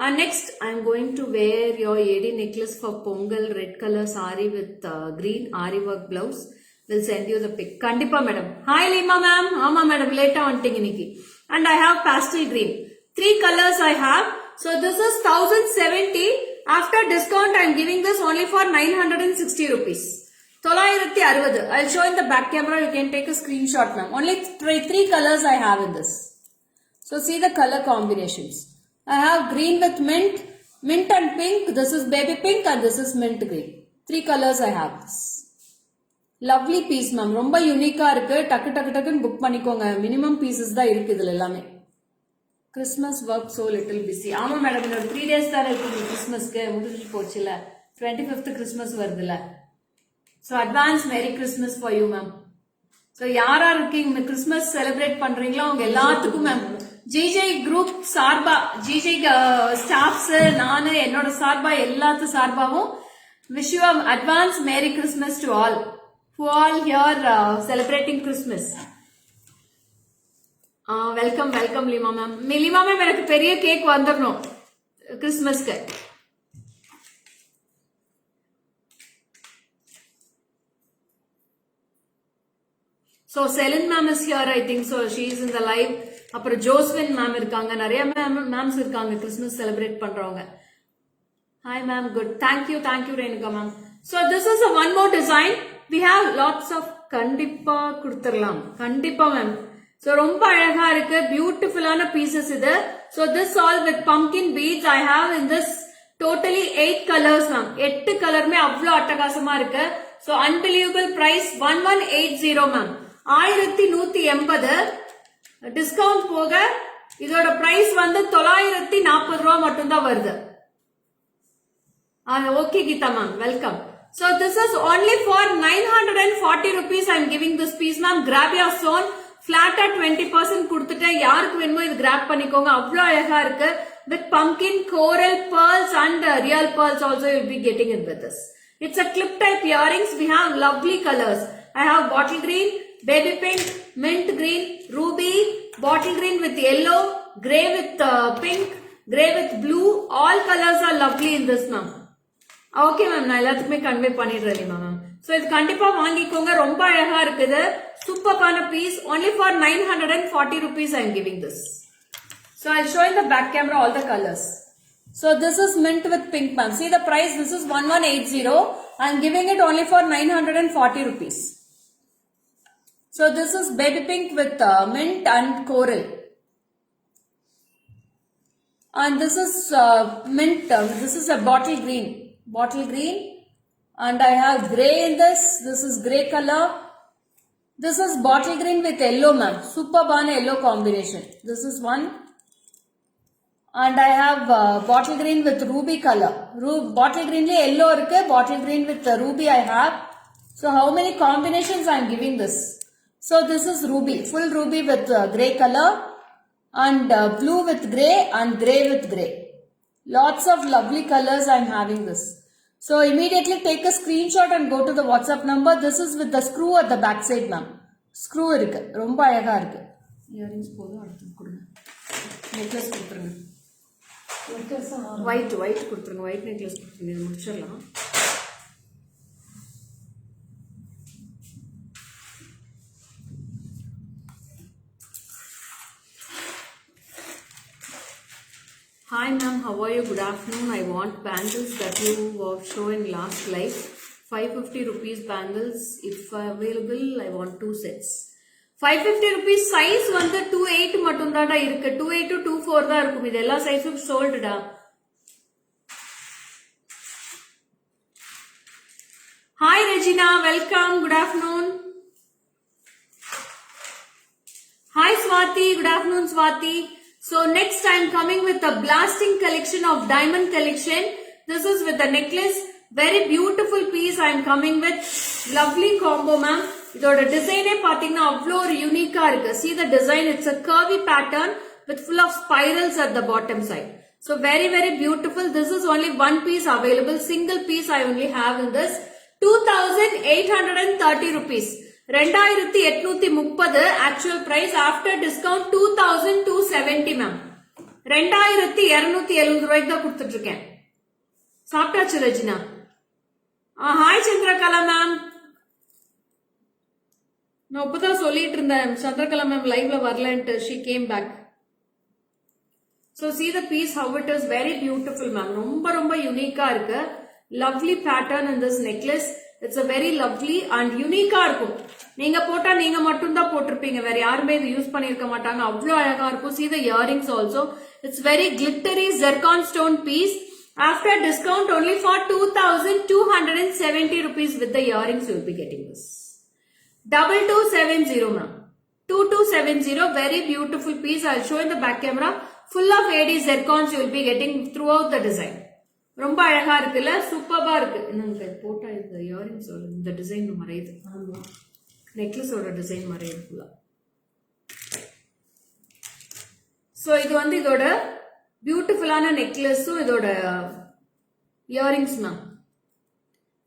And next I am going to wear your AD necklace for Pongal. Red color saree with green Ari work blouse. Will send you the pic. Kandipa madam. Hi Lima ma'am. Ama madam. Later on tinginiki. And I have pastel green. 3 colors I have. So this is 1070. After discount I am giving this only for 960 rupees. 960. I'll show in the back camera. You can take a screenshot, ma'am. Only three colors I have in this. So see the color combinations. I have green with mint, mint and pink. This is baby pink and this is mint green. 3 colors I have this. Lovely piece, ma'am. Romba unique irukku. Takku book panikonga. Minimum pieces da irukku idhula ellame. Christmas work so little busy. Ama madam, innoda 3 days da irukku Christmas ku mudinju pochilla. 25th Christmas varudilla. So advance Merry Christmas for you, ma'am. So யாரா இருக்கீங்க Christmas celebrate பண்றீங்களோ அவங்க எல்லாத்துக்கும் ma'am GJ group சார்பா GJ staffs நானு என்னோட சார்பா எல்லாத்து சார்பாவும் wish you advance merry Christmas to all who all here celebrating Christmas. Welcome welcome Lima ma'am. Lima ma'am எனக்கு பெரிய கேக் வந்துடணும் கிறிஸ்மஸ்க்கு. So Selin ma'am is here, I think so. She is in the live. அப்புறம் ஜோஸ்வின் மேம் இருக்காங்க, நிறைய mams இருக்காங்க Christmas celebrate பண்றவங்க. Hi ma'am, good. Thank you Renuka ma'am. So this is a one more design. We have lots of கண்டிப்பா கொடுத்துடலாம் கண்டிப்பா ma'am. So ரொம்ப அழகா இருக்கு, பியூட்டிஃபுல்லான பீசஸ் இது. So this all with pumpkin beads I have in this totally 8 colors ma'am. 8 கலருமே அவ்வளவு அட்டகாசமா இருக்கு. So unbelievable price 1180 ma'am. 1180 discount போக இதோட பிரைஸ் வந்து 940 ரூபாய் மட்டும் தான் வருது. Okay Geetha ma'am, welcome. So this is only for 940 rupees I am giving this piece ma'am. Grab your own. Flat at 20% கொடுத்துட்டேன். யாருக்கு வேணுமோ இது கிராப் பண்ணிக்கோங்க. அவ்வளவு அழகா இருக்கு. With pumpkin, coral, pearls and real pearls also you will be getting it with this. It's a clip type earrings. We have lovely colors. I have bottle green, baby pink, mint green, ruby, bottle green with yellow, grey with pink, grey with blue. All colors are lovely in this ma'am. Okay ma'am, நான் எல்லாத்துக்குமே convey பண்ணிடுறேன் ma'am. So இது கண்டிப்பா வாங்கிக்கோங்க, ரொம்ப அழகா இருக்குது. சூப்பரான piece. Only for 940 rupees I am giving this. So I'll show in the back camera all the colors. So this is mint with pink ma'am. See the price, this is 1180. I am giving it only for 940 rupees. So this is baby pink with mint and coral. And this is mint, this is a bottle green. And I have grey in this. This is grey color. This is bottle green with yellow ma'am. Superb yellow combination. This is one. And I have bottle green with ruby color. Bottle green le yellow irukku, bottle green with ruby I have. So how many combinations I am giving this? So this is ruby, full ruby with grey color and blue with grey and grey with grey. Lots of lovely colors I am having this. So immediately take a screenshot and go to the WhatsApp number. This is with the screw at the back side ma'am. Screw irukku, romba alaga irukku. Earrings podum aduthu kudunga. Necklace kudutrunga. White kudutrunga, white necklace kudutrunga. Idu mudichiralam. Hi ma'am, how are you? Good afternoon. I want bangles that you were showing last live. 550 rupees bangles. If available, I want 2 sets. 550 rupees size வந்து 28 மட்டும் தான்டா இருக்கு. 28 to 24 தான் இருக்கும். இது எல்லா சைஸும் சோல்டுடா. Hi Regina, welcome. Good afternoon. Hi Swati, good afternoon Swati. So next I am coming with a blasting collection of diamond collection. This is with the necklace. Very beautiful piece I am coming with. Lovely combo ma'am. இதோட டிசைனே பாத்தீங்கன்னா அவ்வளோ ஒரு யூனிக்கா இருக்கு. See the design, it's a curvy pattern with full of spirals at the bottom side. So very beautiful. This is only one piece available. Single piece I only have in this. 2830 rupees. 2830 actual price. After discount 2270 ma'am. 2270 ரூபாய்க்கு தான் கொடுத்துட்டு இருக்கேன். சாப்பிட்டாச்சு Rajina. Hi Chandrakala ma'am. நான் இப்பதான் சொல்லிட்டு இருந்தேன் Chandrakala ma'am லைவ்ல வரலன்ட்டு. she came back. So see the piece how it is very beautiful ma'am. ரொம்ப ரொம்ப யூனிக்கா இருக்கு. Lovely pattern in this necklace. It's a very lovely and யூனிக்கா இருக்கும். நீங்க போட்டா நீங்க மட்டும் தான் போட்டிருப்பீங்க. வேற யாருமே இது யூஸ் பண்ணிருக்க மாட்டாங்க. அவ்வளவு அழகா இருக்கும். See the earrings also. It's very glittery zircon stone piece. After discount only for 2,270 rupees with the earrings you will be getting this. 2270 ma'am. 2270, very beautiful piece. I'll show in the back camera. Full of AD zircons you will be getting throughout the design. ரொம்ப அழகா இருக்குல்ல, சூப்பர்பா இருக்கு. என்னங்க போட்டா இந்த earrings இந்த design மறையுது. ஆமா, நெக்லஸோட design மறையுது. So இது வந்து இதோட பியூட்டிஃபுல்லான நெக்லஸும் இதோட earrings ma'am.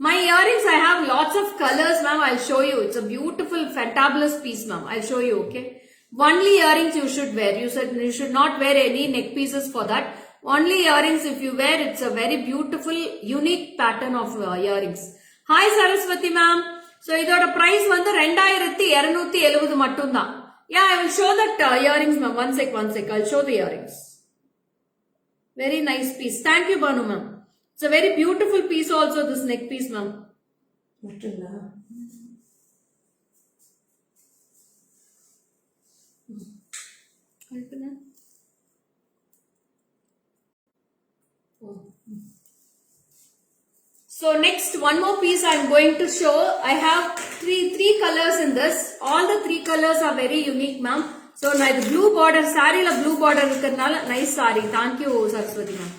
My earrings, I have lots of colors, ma'am. I'll show you. It's a beautiful, fantabulous piece, ma'am. I'll show you, okay? Only earrings you should wear. You should not wear any neck pieces for that. Only earrings if you wear, it's a very beautiful, unique pattern of earrings. Hi, Saraswati, ma'am. So, idoda price வந்து 2270 மட்டும் தான். Yeah, I will show that earrings, ma'am. One sec. I'll show the earrings. Very nice piece. Thank you, Banu, ma'am. It's a very beautiful piece also, this neck piece, ma'am. மட்டும்தா So next, one more piece I am going to show. I have three colors in this. All the three colors are very unique, ma'am. So now the blue border saree la blue border irukkarnala nice saree. Thank you, Saraswati, ma'am.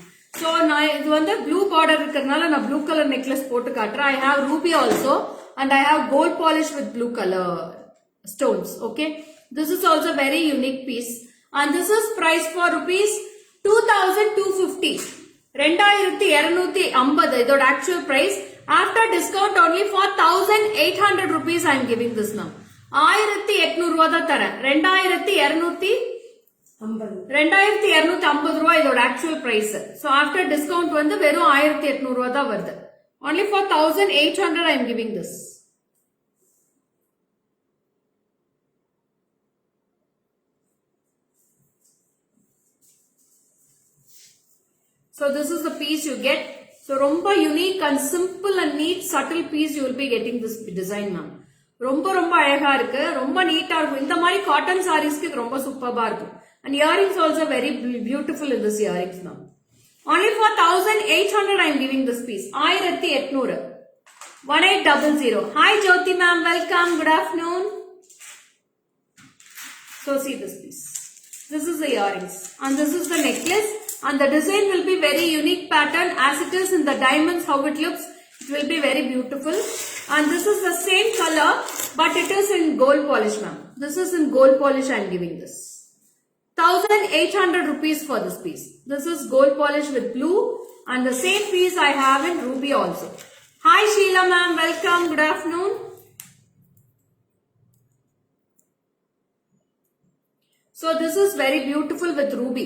So நான் இது வந்து blue border இருக்கறனால நான் blue color necklace போட்டு காட்றேன். I have ruby also and I have gold polish with blue color stones. Okay, this is also very unique piece and this is priced for rupees 2,250. 2250 இதோட actual price. After discount only for 1,800 rupees I am giving this now. 1800 ரூபாய் தான் தரேன். 2250 ரூபாய் இதோட actual price. So after discount வந்து வெறும் 1800 ரூபாய் தான் வருது. only for 1,800 I am giving this. So this is the piece you get. So ரொம்ப unique and simple and neat subtle piece you will be getting this design, ma'am. ரொம்ப ரொம்ப அழகா இருக்கு, ரொம்ப நீட்டா இருக்கும். இந்த மாதிரி காட்டன் சாரீஸ்க்கு இது ரொம்ப சூப்பர்பா இருக்கும். And earrings also very beautiful in this earrings, ma'am. Only for 1,800 I am giving this piece. 1800. 1800. Hi Jyoti ma'am, welcome. Good afternoon. So see this piece. This is the earrings and this is the necklace and the design will be very unique pattern as it is in the diamonds. How it looks, it will be very beautiful. And this is the same color but it is in gold polish, ma'am. This is in gold polish I am giving this. 1,800 rupees for this piece. This is gold polish with blue and the same piece I have in ruby also. Hi Sheila ma'am, welcome. Good afternoon. So this is very beautiful with ruby.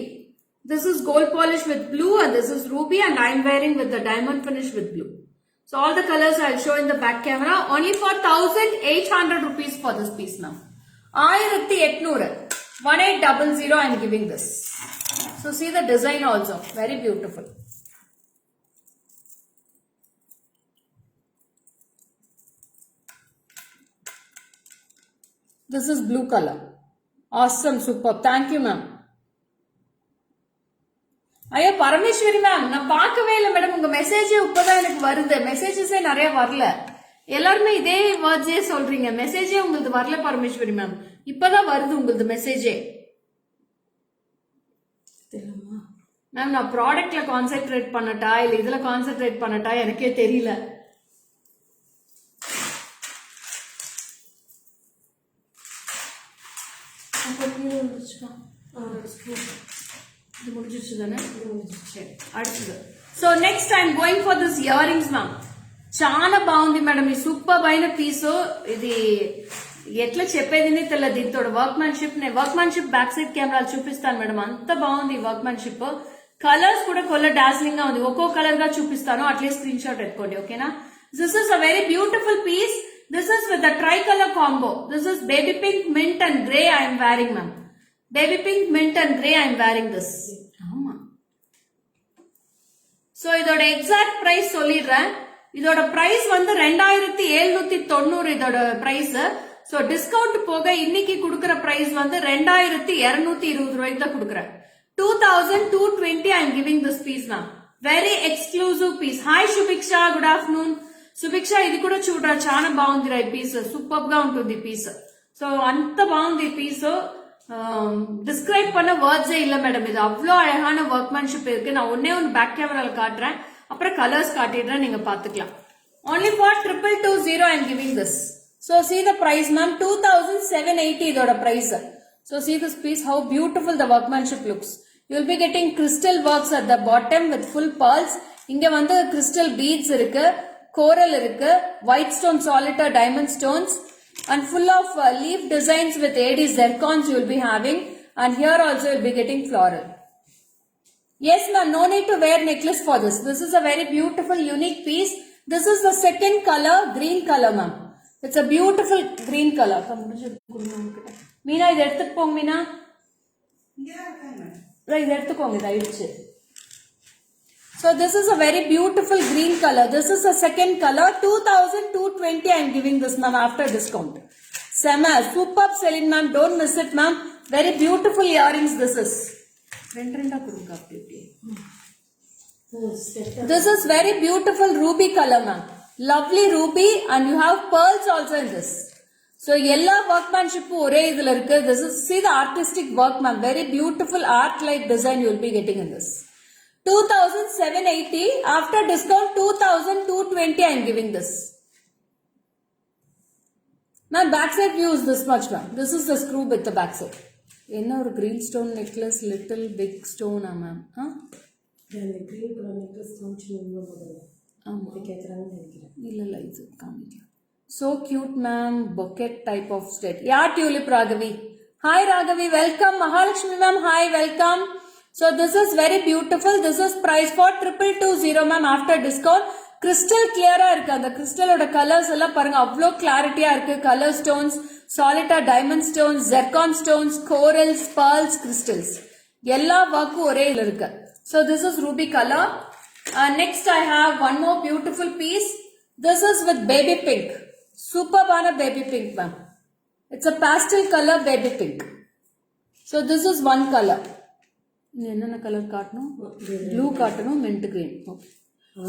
This is gold polish with blue and this is ruby and I am wearing with the diamond finish with blue. So all the colors I'll show in the back camera. Only for 1,800 rupees for this piece now. 1800. 1800 I am giving this. So see the design also. Very beautiful. This is blue color. Awesome, superb. Thank you, ma'am. ஐயா Parameswari ma'am, நான் பார்க்கவே இல்லை madam. உங்க message இப்பதான் எனக்கு வருது. மெசேஜஸே நிறைய வரல. எல்லாருமே இதே வேர்ட்ஸே சொல்றீங்க. மெசேஜே உங்களுக்கு வரல பரமேஸ்வரி மேம். இப்பதான் வருது உங்களுக்கு மெசேஜே. மேம் நான் ப்ராடக்ட்ல கான்சென்ட்ரேட் பண்ணட்டா இல்ல இதுல கான்சென்ட்ரேட் பண்ணட்டா எனக்கே தெரியல. So next I am going for this earrings, ma'am. చాలా బాగుంది మేడం. ఈ సూపర్ అయిన పీస్. ఇది ఎట్లా చెప్పేది తెల్ల. దీంతో వర్క్మెన్షిప్ బ్యాక్ సైడ్ కెమెరాలు చూపిస్తాను మేడం. అంత బాగుంది వర్క్మెన్షిప్. కలర్స్ కూడా కొల్ల డార్జిలింగ్ గా ఉంది. ఒక్కో కలర్ గా చూపిస్తాను. అట్లీస్ట్ స్క్రీన్ షాట్ ఎత్తుకోండి, ఓకేనా? This is a very beautiful piece. This is with the tri colour combo. This is baby pink, mint and grey I am wearing, ma'am. Baby pink, mint and grey I am wearing this. So இதோட exact price சொல்லிடுறேன். இதோட price வந்து 2790 இதோட price. So discount போக இன்னைக்கு குடுக்கற price வந்து 2220 ரூபாய்க்கு தான் குடுக்கறேன். 2220 I am giving this piece now. Very exclusive piece. Hi Subiksha, good afternoon. Subiksha ఇది కూడా చూడరా చాలా బాగుంది ఈ పీస్. సూపర్ గా ఉంటుంది పీస్. సో అంత బాగుంది పీస్. டிஸ்கிரைப் பண்ண வேர்ட்ஸே இல்ல மேடம். இது அவ்வளோ அழகான ஒர்க்மேன்ஷிப் இருக்கு. நான் ஒன்னே ஒன்னு பேக் கேமரால காட்டுறேன், அப்புறம் கலர்ஸ் காட்டிடுறேன், நீங்க பாத்துக்கலாம். only for 2220 I am giving this. So see the price ma'am, 2780 இதோட price. So see this piece, how beautiful the workmanship looks. You will be getting crystal works at the bottom with full pearls. இங்க வந்து crystal beads இருக்கு, coral இருக்கு, white stone solitaire diamond stones, and full of leaf designs with AD zircons you will be having, and here also you will be getting floral. Yes ma'am, no need to wear necklace for this. This is a very beautiful unique piece. This is the second color, green color ma'am. It's a beautiful green color. Meena இது எடுத்துட்டு போங்க மீனா. இது எடுத்துக்கோங்க, இது ஆயிடுச்சு. So this is a very beautiful green color. This is the second color. 2220 I am giving this ma'am after discount. Sema, superb selling ma'am. Don't miss it ma'am. Very beautiful earrings this is. This is very beautiful ruby color ma'am. Lovely ruby, and you have pearls also in this. So எல்லா workmanship ஒரே இதுல இருக்கு. This is, see the artistic work ma'am. Very beautiful art like design you will be getting in this. 2780 after discount 2220 I am giving this. Ma'am, back side view is this much ma'am. This is the screw with the back side. என்ன ஒரு green stone necklace, little big stone ma'am. அந்த green color necklace கொஞ்சம் இன்னும் போடுங்க. ஆமா, இது கேக்குறாங்கன்னு நினைக்கிறேன். இல்ல இது காமிக்கலாம். So cute ma'am, bouquet type of set. Yeah, tulip Raghavi. Hi Raghavi, welcome. Mahalakshmi ma'am, hi, welcome. So this is very beautiful. This is price for 2220 ma'am after discount. Crystal clear-ஆ இருக்கு. அந்த crystal-ஓட colors எல்லாம் பாருங்க, அவ்வளோ clarity-ஆ இருக்கு. Color stones, solitaire diamond stones, zircon stones, corals, pearls, crystals. எல்லா work-ம் ஒரே இதுல இருக்கு. So this is ruby color. Next I have one more beautiful piece. This is with baby pink. Superb baby pink ma'am. It's a pastel color baby pink. So this is one color. என்னென்ன colour காட்டணும்? Blue காட்டணும், mint green. Okay.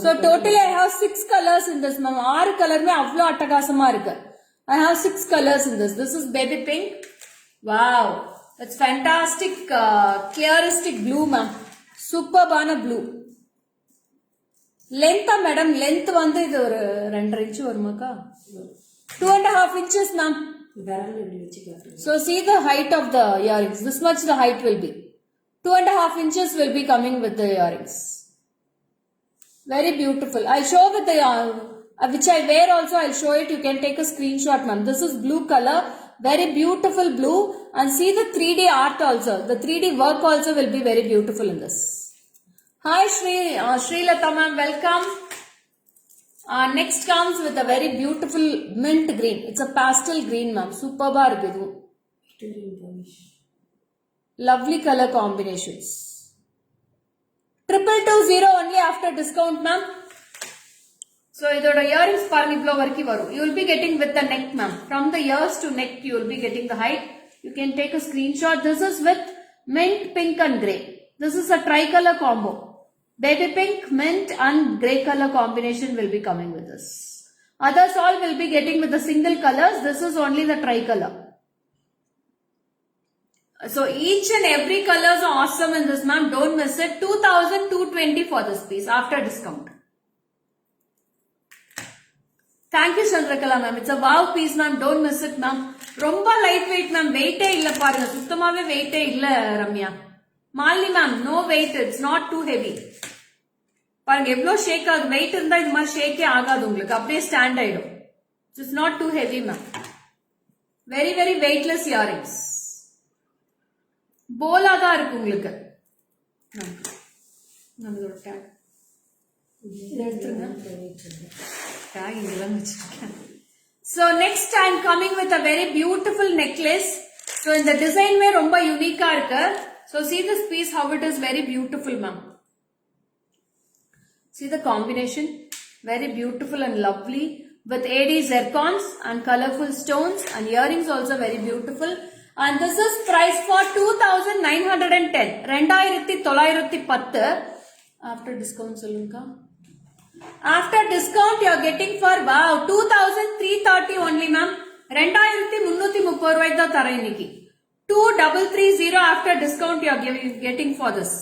So totally I have 6 colors in this ma'am. 6 கலருமே அவ்வளோ அட்டகாசமா இருக்கு. I have 6 colors in this. This is baby pink. Wow, it's fantastic clearistic blue ma'am. Superb blue. Length madam, length வந்து இது ஒரு 2.5 inch வருமாக்கா? 2.5 inches ma'am. விரல் இப்படி வச்சுக்கலாம். So see the height of the earrings. This much the height will be. 2.5 inches will be coming with the earrings. Very beautiful. I'll show with the which I wear also. I'll show it. You can take a screenshot ma'am. This is blue color. Very beautiful blue. And see the 3D art also. The 3D work also will be very beautiful in this. Hi Sri Lata ma'am, welcome. Next comes with a very beautiful mint green. It's a pastel green ma'am. Superb irukku. Lovely color combinations. 2220 only after discount ma'am. So idoda earrings paranga ivlo varki varum. You will be getting with the neck ma'am. From the ears to neck you will be getting the height. You can take a screenshot. This is with mint, pink and grey. This is a tricolor combo. Baby pink, mint and grey color combination will be coming with this. Others all will be getting with the single colors. This is only the tricolor. So each and every colors are awesome in this ma'am. Don't miss it. 2220 for this piece after discount. Thank you Chandrakala ma'am. It's a wow piece ma'am. Don't miss it ma'am. Romba lightweight ma'am. Weight illa parunga. Suttamave weight illa Ramya. Malini ma'am, no weight. It's not too heavy. பாருங்க எவ்வளோ ஷேக் ஆகுது. Wait இருந்தா இது மாதிரி ஷேக்கே ஆகாது உங்களுக்கு, அப்படியே stand ஆயிடும். It's not too heavy ma'am. Very very weightless earrings. போலா தான் இருக்கு உங்களுக்கு. நம்மளோட டேக் எடுத்துருங்க. டேக் இங்கெல்லாம் வச்சிருக்கேன். So next I am coming with a very beautiful necklace. So இந்த டிசைன்மே ரொம்ப யூனிக்கா இருக்கு. So see this piece how it is very beautiful ma'am. See the combination, very beautiful and lovely with AD zircons and colorful stones, and earrings also very beautiful. And this is priced for 2,910. 2,910. After discount solunga. After discount you are getting for wow 2,330 only ma'am. 2,330 ரூபாய்க்கு தான் தரேன் இன்னைக்கு. 2,330 after discount you are getting for this.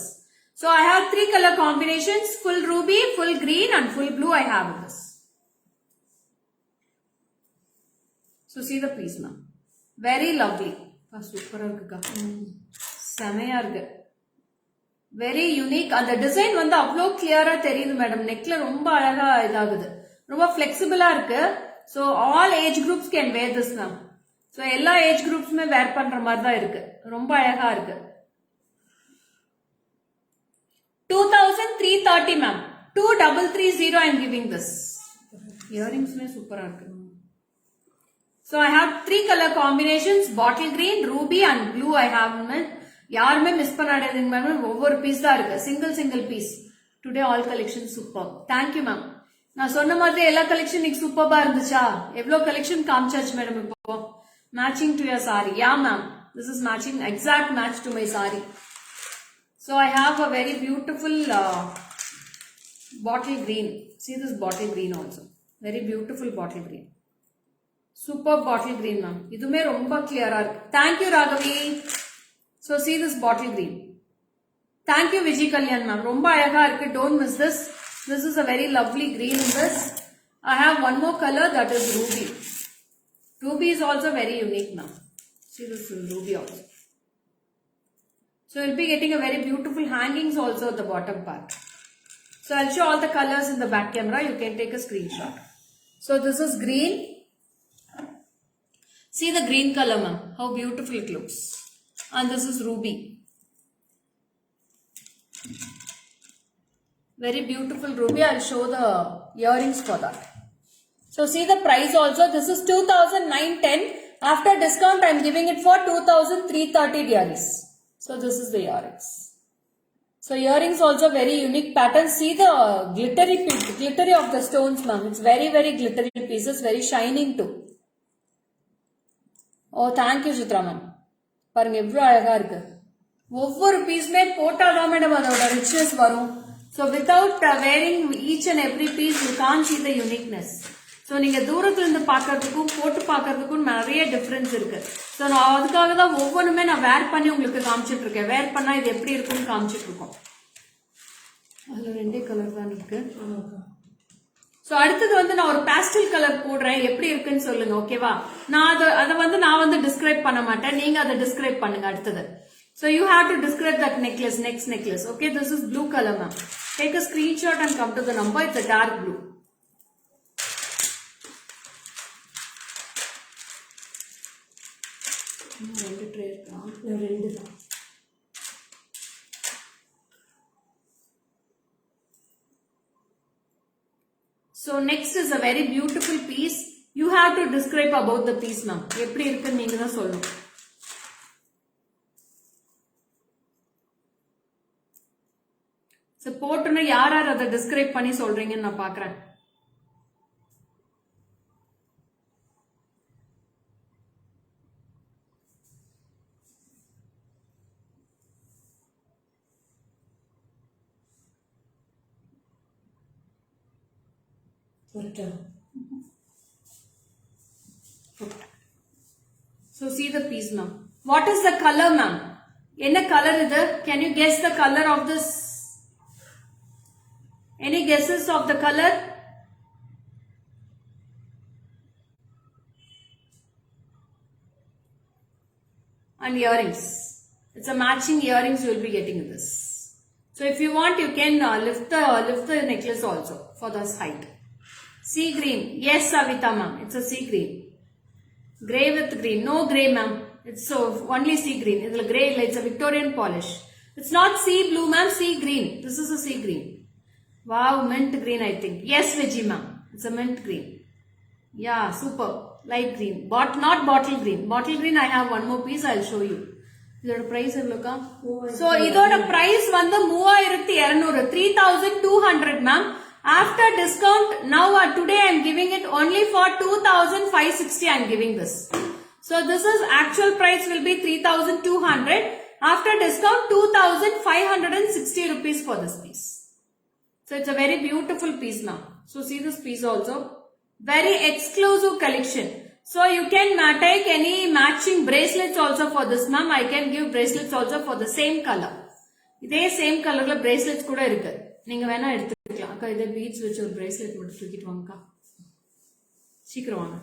So I have 3 color combinations, full ruby, full green and full blue I have in this. So see the piece ma'am. Very lovely. Super இருக்குக்கா. செமையா இருக்கு. Very unique. And the design வந்து அவ்வளோ கிளியரா தெரியுது madam. நெக்ல ரொம்ப அழகா இதாகுது. ரொம்ப flexible-ஆ இருக்கு. So all age groups can wear this ma'am. So எல்லா age groupsமே wear பண்ற மாதிரி தான் இருக்கு. ரொம்ப அழகா இருக்கு. 2,330 ma'am. 2,330 I am giving this. Earrings में super இருக்கு. So I have 3 color combinations, bottle green, ruby and blue I have ma'am. யாருமே மிஸ் பண்ணாதீங்க மேம். ஒவ்வொரு பீஸ் தான் இருக்கு. Single piece. Today all collection super. Thank you ma'am. நான் சொன்ன மாதிரி எல்லா கலெக்ஷன் இன்னைக்கு சூப்பர்பா இருந்துச்சா? எவ்வளவு கலெக்ஷன் காமிச்சாச்சு மேடம் இப்போ. Matching to your sari. Yeah ma'am. This is matching exact match to my sari. So I have a very beautiful bottle green. See this bottle green also. Very beautiful bottle green. Super bottle green ma'am. இதுமே ரொம்ப கிளியரா இருக்கு. Thank you Raghavi. So see this bottle green. Thank you Vijay Kalyan ma'am. Romba alaga irukku. Don't miss this. This is a very lovely green in this. I have one more color that is ruby. Ruby is also very unique ma'am. See this ruby also. So you'll be getting a very beautiful hangings also at the bottom part. So I'll show all the colors in the back camera. You can take a screenshot. So this is green. See the green color ma'am. How beautiful it looks. And this is ruby. Very beautiful ruby. I'll show the earrings for that. So see the price also. This is 2,910. After discount I'm giving it for 2,330 dearies. So this is the earrings. So earrings also very unique pattern. See the glittery of the stones ma'am. It's very glittery pieces. Very shining too. Oh thank you Chitra ma'am. பாருங்க எவ்வளவு அழகா இருக்கு. ஒவ்வொரு பீஸ்மே போட்டாதான் madam அதோட richness வரும். So without wearing each and every piece you can't see the uniqueness. So நீங்க தூரத்துல இருந்து பார்க்கிறதுக்கும் போட்டு பார்க்கிறதுக்கும் நிறைய டிஃபரன்ஸ் இருக்கு. So நான் அதுக்காக தான் ஒவ்வொன்றுமே நான் வேர் பண்ணி உங்களுக்கு காமிச்சிட்டு இருக்கேன். வேர் பண்ணா இது எப்படி இருக்கும்னு காமிச்சிட்டு இருக்கோம். அதுல 2 கலர் தான் இருக்கு. சோ அடுத்தது வந்து நான் ஒரு பாஸ்டல் கலர் போடுறேன். எப்படி இருக்குன்னு சொல்லுங்க ஓகேவா? நான் நான் வந்து டிஸ்கிரைப் பண்ண மாட்டேன். நீங்க அதை டிஸ்கிரைப் பண்ணுங்க அடுத்தது. So you have to describe that necklace, next necklace. Okay, this is blue color ma'am. Take a screenshot and come to the number. It's a dark blue. ரெண்டு ட்ரே இருக்கா? ரெண்டு தான். So next is a very beautiful piece. You have to describe about the piece ma'am. எப்படி இருக்குன்னு நீங்க தான் சொல்லணும். So போட்டுன்னு யார் அதை டிஸ்கிரைப் பண்ணி சொல்றீங்கன்னு நான் பாக்குறேன். So see the piece ma'am. What is the color ma'am? Enna color idu? Can you guess the color of this? Any guesses of the color? And earrings. It's a matching earrings you will be getting in this. So if you want you can lift the necklace also for this height. Sea green. Yes Savita ma'am. It's a sea green. Grey with green. No grey ma'am. It's so only sea green. It's a grey. It's a Victorian polish. It's not sea blue ma'am. Sea green. This is a sea green. Wow, mint green I think. Yes Vijay ma'am. It's a mint green. Yeah, super. Light green. Not bottle green. Bottle green I have one more piece. I'll show you. இதோட price எவ்வளவுக்கா? So இதோட price வந்து 3200 3200 ma'am. After discount, now today I am giving it only for 2,560 I am giving this. So this is actual price will be 3,200. After discount 2,560 rupees for this piece. So it's a very beautiful piece now. So see this piece also. Very exclusive collection. So you can take any matching bracelets also for this ma'am. I can give bracelets also for the same color. இதே same கலர்ல bracelets கூட இருக்கு. நீங்க வேணா எடுத்துக்கலாம். அக்கா இதே beads வச்சு ஒரு bracelet மட்டும் தூக்கிட்டு வாங்கக்கா. சீக்கிரம் வாங்க.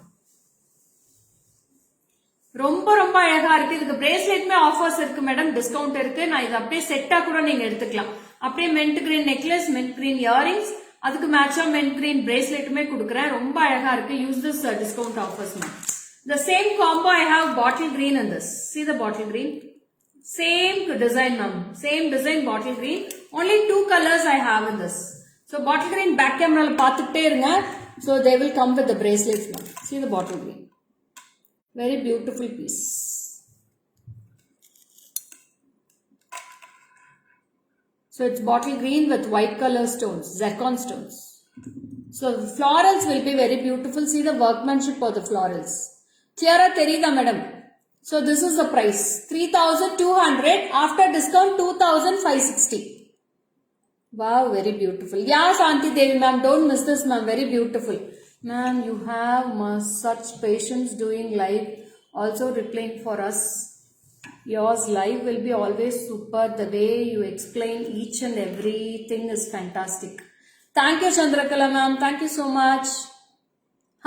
ரொம்ப ரொம்ப அழகா இருக்கு. இதுக்கு braceletமே ஆஃபர்ஸ் இருக்கு மேடம். டிஸ்கவுண்ட் இருக்கு. நான் இது அப்படியே செட்டா கூட நீங்க எடுத்துக்கலாம். அப்படியே mint green necklace, mint green earrings, அதுக்கு மேட்சா mint green braceletமே கொடுக்கறேன். ரொம்ப அழகா இருக்கு. Use this discount offers ma'am. The same combo I have bottle green in this. See the bottle green. Same design ma'am. Same design bottle green. Only 2 colors I have in this. So bottle green back camera la paathutte irunga. So they will come with the bracelets ma'am. See the bottle green. Very beautiful piece. So it's bottle green with white color stones, zircon stones. So the florals will be very beautiful. See the workmanship of the florals. Clear therida madam. So this is the price. 3,200 after discount 2,560. Wow, very beautiful. Yeah, Shanti Devi ma'am, don't miss this ma'am. Very beautiful. Ma'am, you have such patience doing live. Also replying for us. Yours live will be always super. The way you explain each and everything is fantastic. Thank you Chandrakala ma'am. Thank you so much.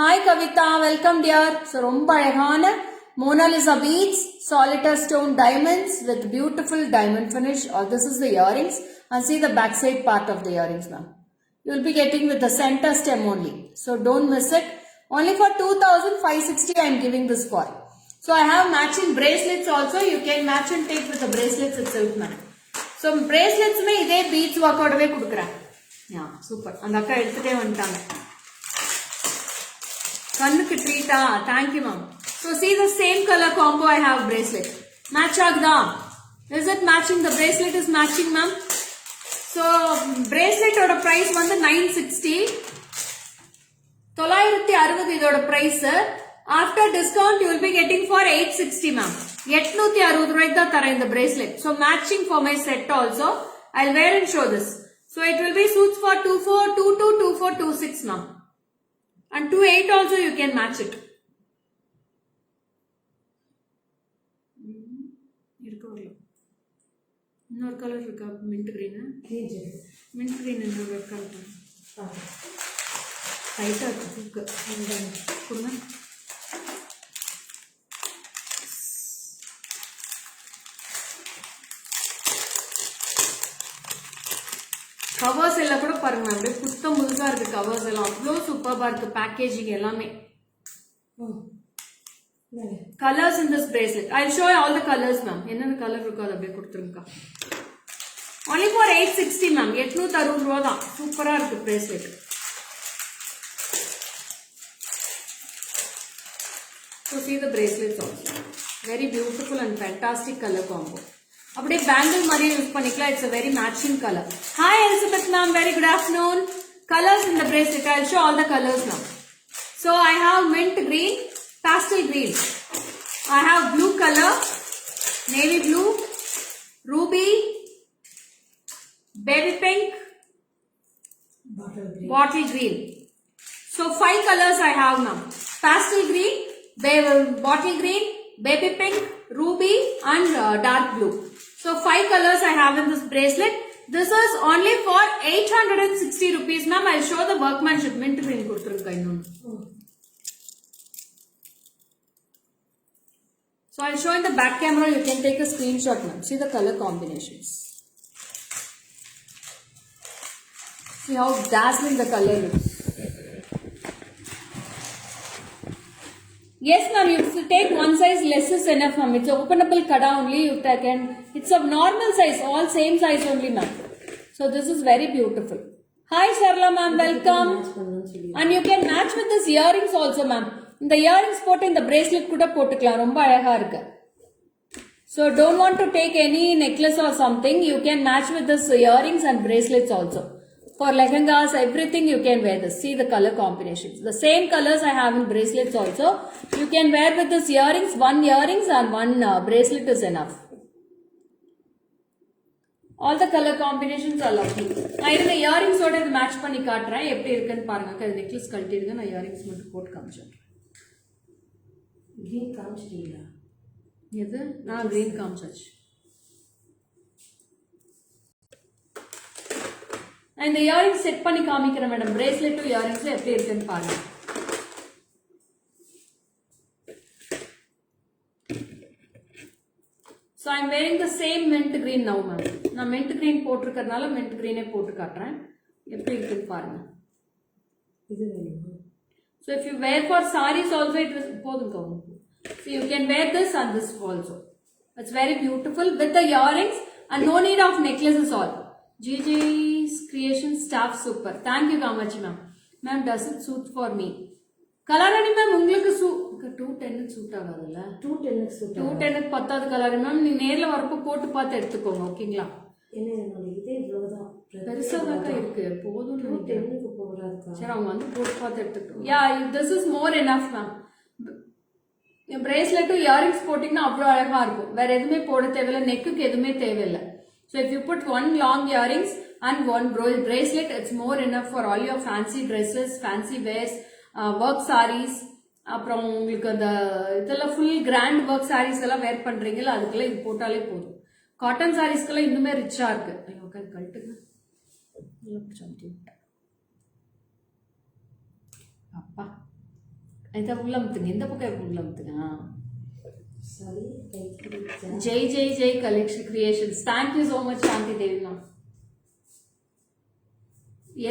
Hi Kavita, welcome dear. So romba alagana Mona Lisa beads, solitaire stone diamonds with beautiful diamond finish. Or this is the earrings. And see the backside part of the earrings now. You will be getting with the center stem only. So don't miss it. Only for 2,560 I am giving this for. So I have matching bracelets also. You can match and take with the bracelets itself now. So bracelets me இதே beads work ஓடவே கொடுக்கிறேன். Yeah, super. அந்த அக்கா எடுத்துட்டே வந்துட்டாங்க. கண்ணுக்கு ட்ரீட்டா. Thank you ma'am. So see the same color combo I have bracelet. Match agda. Is it matching? The bracelet is matching ma'am. So bracelet oda price வந்து 960. 960 இதோட price. After discount you will be getting for 860 ma'am. 860 ரூபாய்க்கு தான் தரேன் இந்த bracelet. So matching for my set also. I'll wear and show this. So it will be suits for 2422, 2426 ma'am. And 28 also you can match it. இன்னொரு colour இருக்கா mint green mint green இன்னொரு colour லைட்டாக இருக்கு தூக்கு கொடுங்க covers எல்லாம் கூட பாருங்க அப்படியே புத்தம் முழுசா இருக்கு கவர்ஸ் எல்லாம் அவ்வளோ சூப்பர்பா இருக்கு பேக்கேஜிங் எல்லாமே colors in this bracelet. I'll show you all the colors ma'am. என்னென்ன கலர் இருக்கோ அதை அப்படியே கொடுத்துருங்கக்கா. Only for 860 ma'am. 860 ரூபா தான். சூப்பரா இருக்கு bracelet. So see the bracelets also. Very beautiful and fantastic color combo. அப்படியே பேங்கிள் மாதிரி யூஸ் பண்ணிக்கலாம். It's a very matching color. Hi Elizabeth ma'am. Very good afternoon. Colors in the bracelet. I'll show all the colors now. So I have mint green, pastel green. I have blue color, navy blue, ruby, baby pink, bottle green. So 5 colors I have now. Pastel green, bottle green, baby pink, ruby and dark blue. So 5 colors I have in this bracelet. This is only for 860 rupees ma'am. I'll show the workmanship. Mint green kuduthirukka innonu. So I'll show in the back camera. You can take a screenshot ma'am. See the color combinations. See how dazzling the color looks. Yes ma'am, you take one size less is enough ma'am. It's openable kada only you can. It's of normal size, all same size only ma'am. So this is very beautiful. Hi Sharla ma'am, welcome. And you can match with this earrings also ma'am. இந்த earrings போட்டு இந்த bracelet கூட போட்டுக்கலாம். ரொம்ப அழகா இருக்கு. So don't want to take any necklace or something. You can match with this earrings and bracelets also. For lehengas, everything you can wear this. See the color combinations. The same colors I have in bracelets also. You can wear with this earrings. One earrings and one bracelet is enough. All the color combinations are lovely. நான் இந்த earrings ஓட இது match பண்ணி காட்டுறேன் எப்படி இருக்குன்னு பாருங்க. இந்த நெக்லஸ் கழட்டிடுங்க, நான் earrings மட்டும் போட்டு காமிச்சேன். green காமிச்சிட்டீங்களா? எது? நான் green காமிச்சாச்சு. நான் இந்த earrings செட் பண்ணி காமிக்கிறேன் மேடம். bracelet to earrings எப்படி இருக்குன்னு பாருங்க. So I am wearing the same mint green now ma'am. நான் mint green போட்டிருக்கிறதுனால mint green போட்டு காட்டுறேன். எப்படி இருக்குன்னு பாருங்க. இது வேணுமா? So if you wear for sarees also it is போதுங்க. So you can wear this and this also. It's very beautiful with the earrings and no need of necklaces all. GJ's creation staff super. Thank you Kamachi ma'am. Ma'am, does it suit for me? Kalarani ma'am உங்களுக்கு 210 suit ஆகாதுல்ல? 210 suit 210 பத்தாது Kalarani ma'am. நீ நேர்ல வரப்போ போட்டு பார்த்து எடுத்துக்கோங்க, ஓகேங்களா? என்ன என்னோட இதே இவ்வளவுதான் பெருசாக இருக்கு, போதும். 210க்கு போறாதுக்கா. சரி, அவங்க வந்து போட்டு பார்த்து எடுத்துக்கோங்க. Yeah, this is more enough ma'am. பிரேஸ்லெட்டும் இயரிங்ஸ் போட்டிங்கன்னா அவ்வளோ அழகா இருக்கும். வேற எதுவுமே போட தேவையில்லை, நெக்குக்கு எதுவுமே தேவையில்லை. So if you put one long earrings and one bracelet, it's more enough for all your fancy dresses, fancy wears, work saris. அப்புறம் உங்களுக்கு அந்த இதெல்லாம் ஃபுல் கிராண்ட் ஒர்க் சாரீஸ் எல்லாம் வேர் பண்றீங்களா, அதுக்கெல்லாம் இது போட்டாலே போதும். காட்டன் சாரீஸ்க்கெல்லாம் இன்னுமே ரிச்சா இருக்கு. கழட்டுங்க, அப்பா இதை உள்ள அமுத்துங்க, இந்த பக்கம் உள்ள அமுத்துங்க. Jai Jai Jai collection creations. Thank you so much Shanthi Devi ma'am.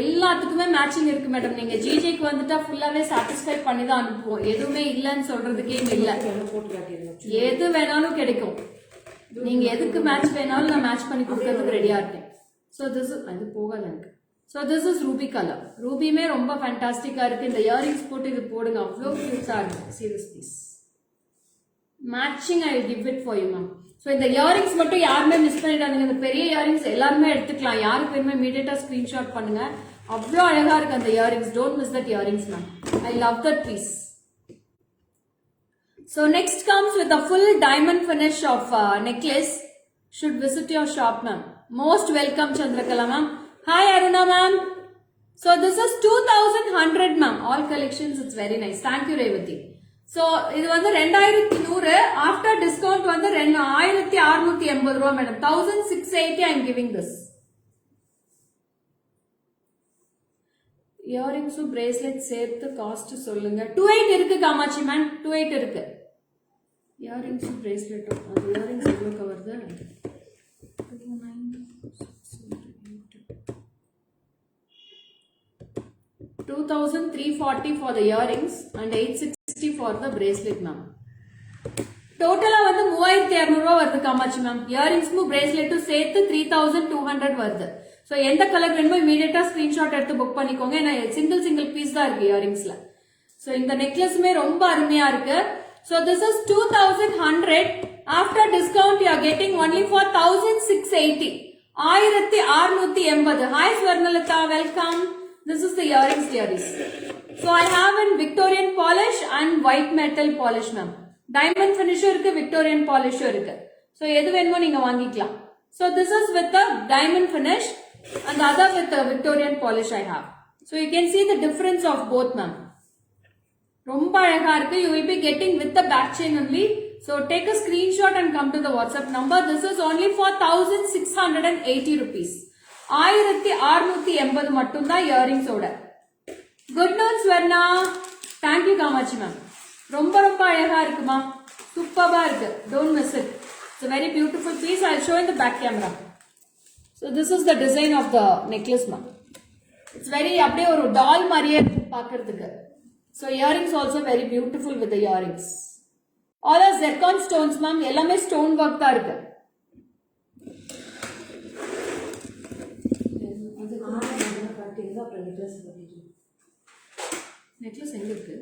எல்லாத்துக்குமே மேட்சிங் இருக்கு மேடம். நீங்க ஜிஜேக்கு வந்துட்டா ஃபுல்லாவே சாட்டிஸ்ஃபை பண்ணி தான் அனுப்புவோம். எதுவுமே இல்லைன்னு சொல்றதுக்கே இல்ல, எது வேணாலும் கிடைக்கும். நீங்க எதுக்கு மேட்ச் வேணாலும் நான் மேட்ச் பண்ணி கொடுக்கறதுக்கு ரெடியா இருக்கேன். ஸோ திஸ் அது போகாது எனக்கு. So this is ruby colour. ரூபியுமே ரொம்ப ஃபேண்டாஸ்டிக்கா இருக்கு. இந்த இயரிங்ஸ் போட்டு இது போடுங்க, அவ்வளோ கியூட்டா இருக்கு. Serious please matching I give it for you ma'am. So இந்த இயரிங்ஸ் மட்டும் யாருமே மிஸ் பண்ணிடாதீங்க. இந்த பெரிய இயரிங்ஸ் எல்லாருமே எடுத்துக்கலாம். யாருக்கு வேணுமே இமீடியட்டா ஸ்கிரீன்ஷாட் பண்ணுங்க. அவ்வளோ அழகா இருக்கு அந்த earrings. Don't miss that earrings ma'am. I love that piece. So next comes with a full diamond finish of necklace. Should visit your shop ma'am. Most welcome Chandrakala ma'am. Hi Aruna ma'am. So this is 2100 ma'am. All collections it's very nice. Thank you Revathi. So இது வந்து 2100. After discount வந்து 1680 ரூபா madam. 1680 I am giving this. இயரிங்ஸும் bracelet சேர்த்து cost சொல்லுங்க. 28 இருக்கு Kamakshi ma'am, 28 இருக்கு. இயரிங்ஸும் பிரேஸ்லெட்டும் அது இயரிங்ஸ் எவ்வளோ வருது? 2340 for the earrings and 860 for the bracelet ma'am. டோட்டலா வந்து 3200 ரூபாய் வருது காமாட்சி மேம். இயரிங்ஸ்க்கும் பிரேஸ்லெட்டும் சேர்த்து 3200 வருது. சோ எந்த கலர் வேணுமோ இமீடியட்டா ஸ்கிரீன்ஷாட் எடுத்து புக் பண்ணிக்கோங்க. ஏன்னா சிங்கிள் பீஸ் தான் இருக்கு இயரிங்ஸ்ல. சோ இந்த நெக்லஸுமே ரொம்ப அருமையா இருக்கு. So this is 2100. After discount you are getting only for 1680. 1680. Hi Swarnalatha, welcome. This is the earrings dearies. So I have in Victorian polish and white metal polish ma'am. Diamond finish இருக்கு, Victorian polish இருக்கு. So எது வேணுமோ நீங்க வாங்கிக்கலாம். So this is with the diamond finish and the other with the Victorian polish I have. So you can see the difference of both ma'am. ரொம்ப அழகா இருக்கு. You will be getting with the back chain only. So take a screenshot and come to the WhatsApp number. This is only for 1680 rupees. 1680 மட்டும் தான் இயரிங்ஸோட. Good night Swarna. Thank you Kamakshi ma'am. ரொம்ப ரொம்ப அழகா இருக்குமா, சூப்பரா இருக்கு. Don't miss it. It's very beautiful piece. I show in the back camera. So this is the design of the necklace ma'am. It's very அப்படியே ஒரு டால் மாதிரியே பார்க்கறதுக்கு. So earrings also very beautiful with earrings. All are zircon stones ma'am. எல்லாமே stone work தான் இருக்கு. Necklace எங்க இருக்கு?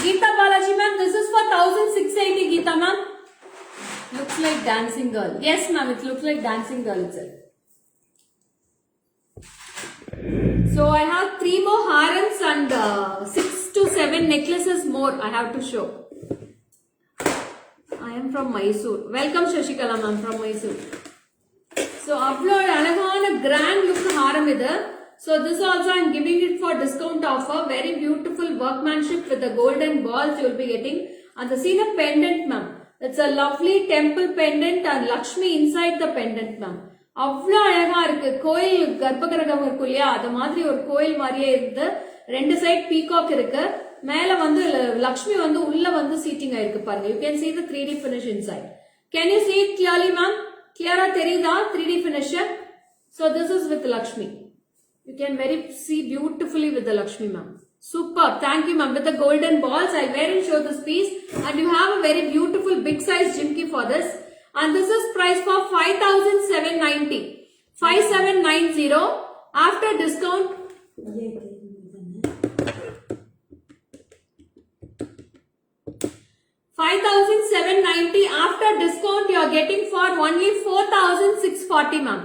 Geetha Balaji ma'am, this is for 1680. Geetha ma'am, looks like dancing girl. Yes ma'am, it looks like dancing girl itself. So I have 3 more harams and 6 to 7 necklaces more I have to show. I am from Mysore. Welcome Shashikala ma'am from Mysore. So avlo alagana grand look haram idu. So this also I am giving it for discount offer. Very beautiful workmanship with the golden balls you will be getting. And the see the pendant ma'am. It's a lovely temple pendant and Lakshmi inside the pendant ma'am. அவ்வளோ அழகா இருக்கு. கோயில் கர்ப்பகிரகம் இருக்கும் இல்லையா, அது மாதிரி ஒரு கோயில் மாதிரியே இருந்து 2 சைட் பீகாக் இருக்கு. மேல வந்து லக்ஷ்மி வந்து உள்ள வந்து சீட்டிங் ஆயிருக்கு பாருங்க. You can see the 3D finish inside. Can you see it clearly ma'am? கிளியரா தெரியுதா 3D finish? So this is with Lakshmi. You can see beautifully with the Lakshmi ma'am. Super. Thank you ma'am. With the golden balls, I wear and show this piece. And you have a very beautiful big size jimki for this. And this is priced for 5,790. 5790 after discount. 5,790 after discount you are getting for only 4,640 ma'am.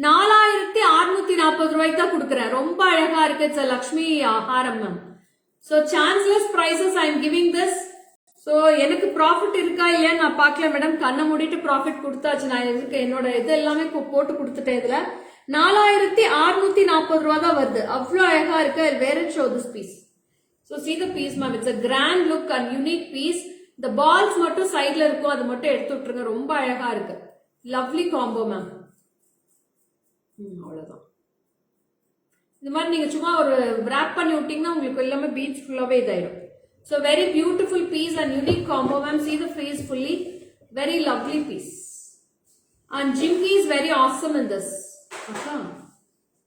4,640 ரூபாய்க்கு தான் கொடுக்கிறேன். ரொம்ப அழகா இருக்கு. It's a Lakshmi haram ma'am. So chanceless prices I am giving this. So எனக்கு profit இருக்கா இல்லையா நான் பார்க்கல மேடம். கண்ணை மூடிட்டு ப்ராஃபிட் கொடுத்தாச்சு. நான் இதுக்கு என்னோட இது எல்லாமே போட்டு கொடுத்துட்டேன். இதுல 4,640 ரூபா தான் வருது. அவ்வளோ அழகா இருக்கு. வேற show this piece. So see the piece ma'am. It's a grand look and unique piece. The balls மட்டும் சைடுல இருக்கும். அது மட்டும் எடுத்து விட்டுருங்க. ரொம்ப அழகா இருக்கு. Lovely combo ma'am. அவ்வளவுதான். இந்த மாதிரி நீங்க சும்மா ஒரு wrap பண்ணி விட்டீங்கன்னா உங்களுக்கு எல்லாமே பீட்ஸ் ஃபுல்லாவே இதாயிடும். So very beautiful piece and unique combo ma'am. See the face fully. Very lovely piece. And jimki is very awesome in this. Akka.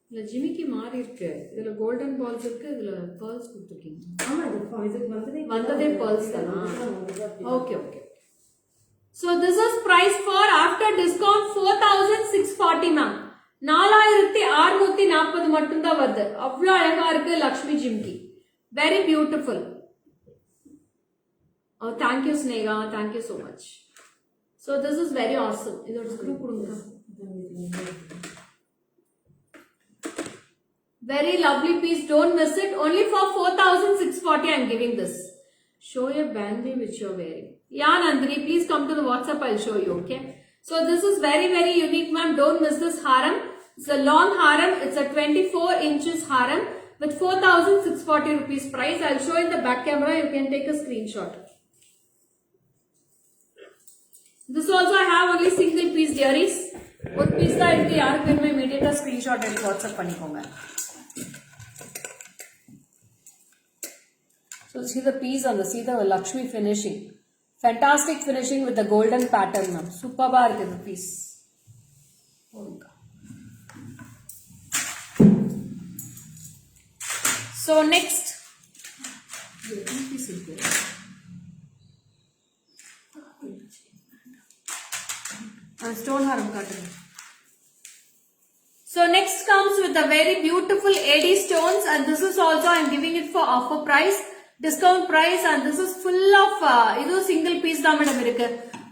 இல்ல ஜிமிக்கி மாறி இருக்கு. இதுல கோல்டன் பால்ஸ் இருக்கு. இதுல pearls கொடுத்துருக்கீங்க. ஆமா இது வந்ததே pearls தானா? Okay. So this is price for after discount 4,640 ma'am. 4,640 மட்டும் தான் வருது. அவ்வளோ அழகா இருக்கு Lakshmi jhumki. Very beautiful. Oh, thank you Snega. Thank you so much. So this is very awesome. இதோட screw கொடுங்க. Very lovely piece. Don't miss it. Only for 4,640 I am giving this. Show your bandi which you are wearing. Yeah Nandini, please come to the WhatsApp. I'll show you. Okay. So this is very very unique ma'am. Don't miss this haram. It's a long haram. It's a 24 inches haram with 4,640 rupees price. I'll show in the back camera. You can take a screenshot. This also I have only single piece dearies. ஒரு piece தான் இருக்கு. யாருக்கு வேணுமோ இமீடியட்டா screenshot எடுத்து WhatsApp பண்ணிக்கோங்க. So see the piece and see the Lakshmi finishing. Fantastic finishing with the golden pattern ma'am. Superba irukku the piece. So next stone haram cotton. So next comes with the very beautiful AD stones, and this is also I am giving it for offer price, discount price, and this is full of idu single piece da madam irukku.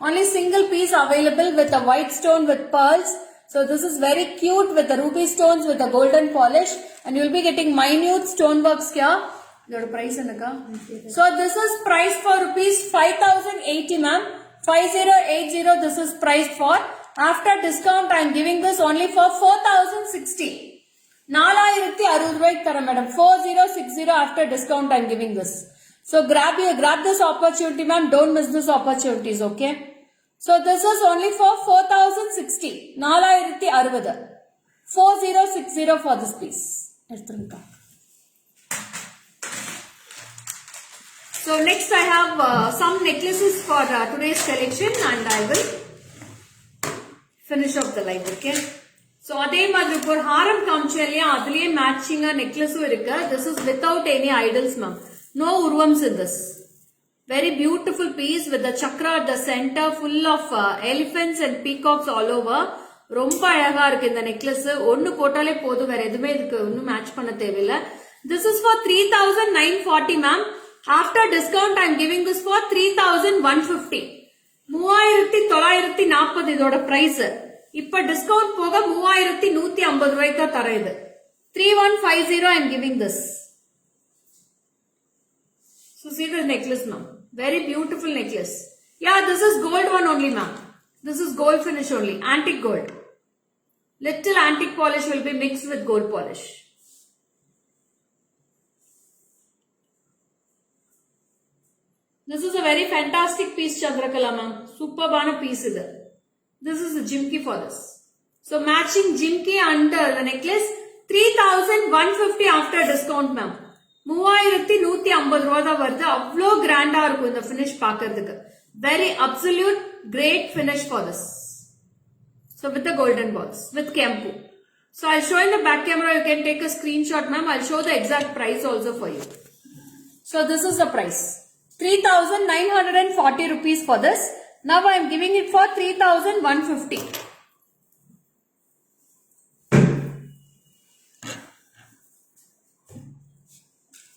Only single piece available with a white stone with pearls. So this is very cute with the ruby stones with the golden polish, and you will be getting minute stone works here. Your price enaka? So this is priced for rupees 5,080 ma'am. 5080 this is priced for. After discount I am giving this only for 4,060. 4,060 ரூபாய்க்கு தரேன் madam. 4060 after discount I am giving this. So grab this opportunity ma'am. Don't miss this opportunities, okay? So this is only for 4,060. 4,060. 4060 for this piece. So next I have some necklaces for today's collection, and I will finish off the live, okay? So அதே மாதிரி ஒரு ஹாரம் காமிச்சேன் அதுலயே மேட்சிங்கா நெக்லஸும் இருக்கு. This is without any idols ma'am. No urvams in this. Very beautiful piece with the chakra at the center, full of elephants and peacocks all over. ரொம்ப அழகா இருக்கு இந்த நெக்லஸ். ஒன்னு போட்டாலே போதும், வேற எதுவுமே இதுக்கு ஒன்னும் மேட்ச் பண்ண தேவையில்லை. This is for 3,940 ma'am. After discount I am giving this for 3,150. 3,940 இதோட பிரைஸ். இப்ப டிஸ்கவுண்ட் போக 3,150 ரூபாய்க்கு தரேன் இது. 3150 I am giving this. So see the necklace ma'am. Very beautiful necklace. Yeah, this is gold one only ma'am. This is gold finish only. Antique gold. Little antique polish will be mixed with gold polish. This is a very fantastic piece Chandrakala ma'am. Superbana piece is it. This is the jimki for this. So matching jimki under the necklace 3150 after discount ma'am. 3150 ரூபாய் தான் வருது. அவ்வளோ கிராண்டா இருக்கும் இந்த finish பார்க்கிறதுக்கு. Very absolute great finish for this. So with the golden balls with Kempu. So I'll show in the back camera. You can take a screenshot ma'am. I'll show the exact price also for you. So this is the price. 3940 rupees for this. Now I am giving it for 3150.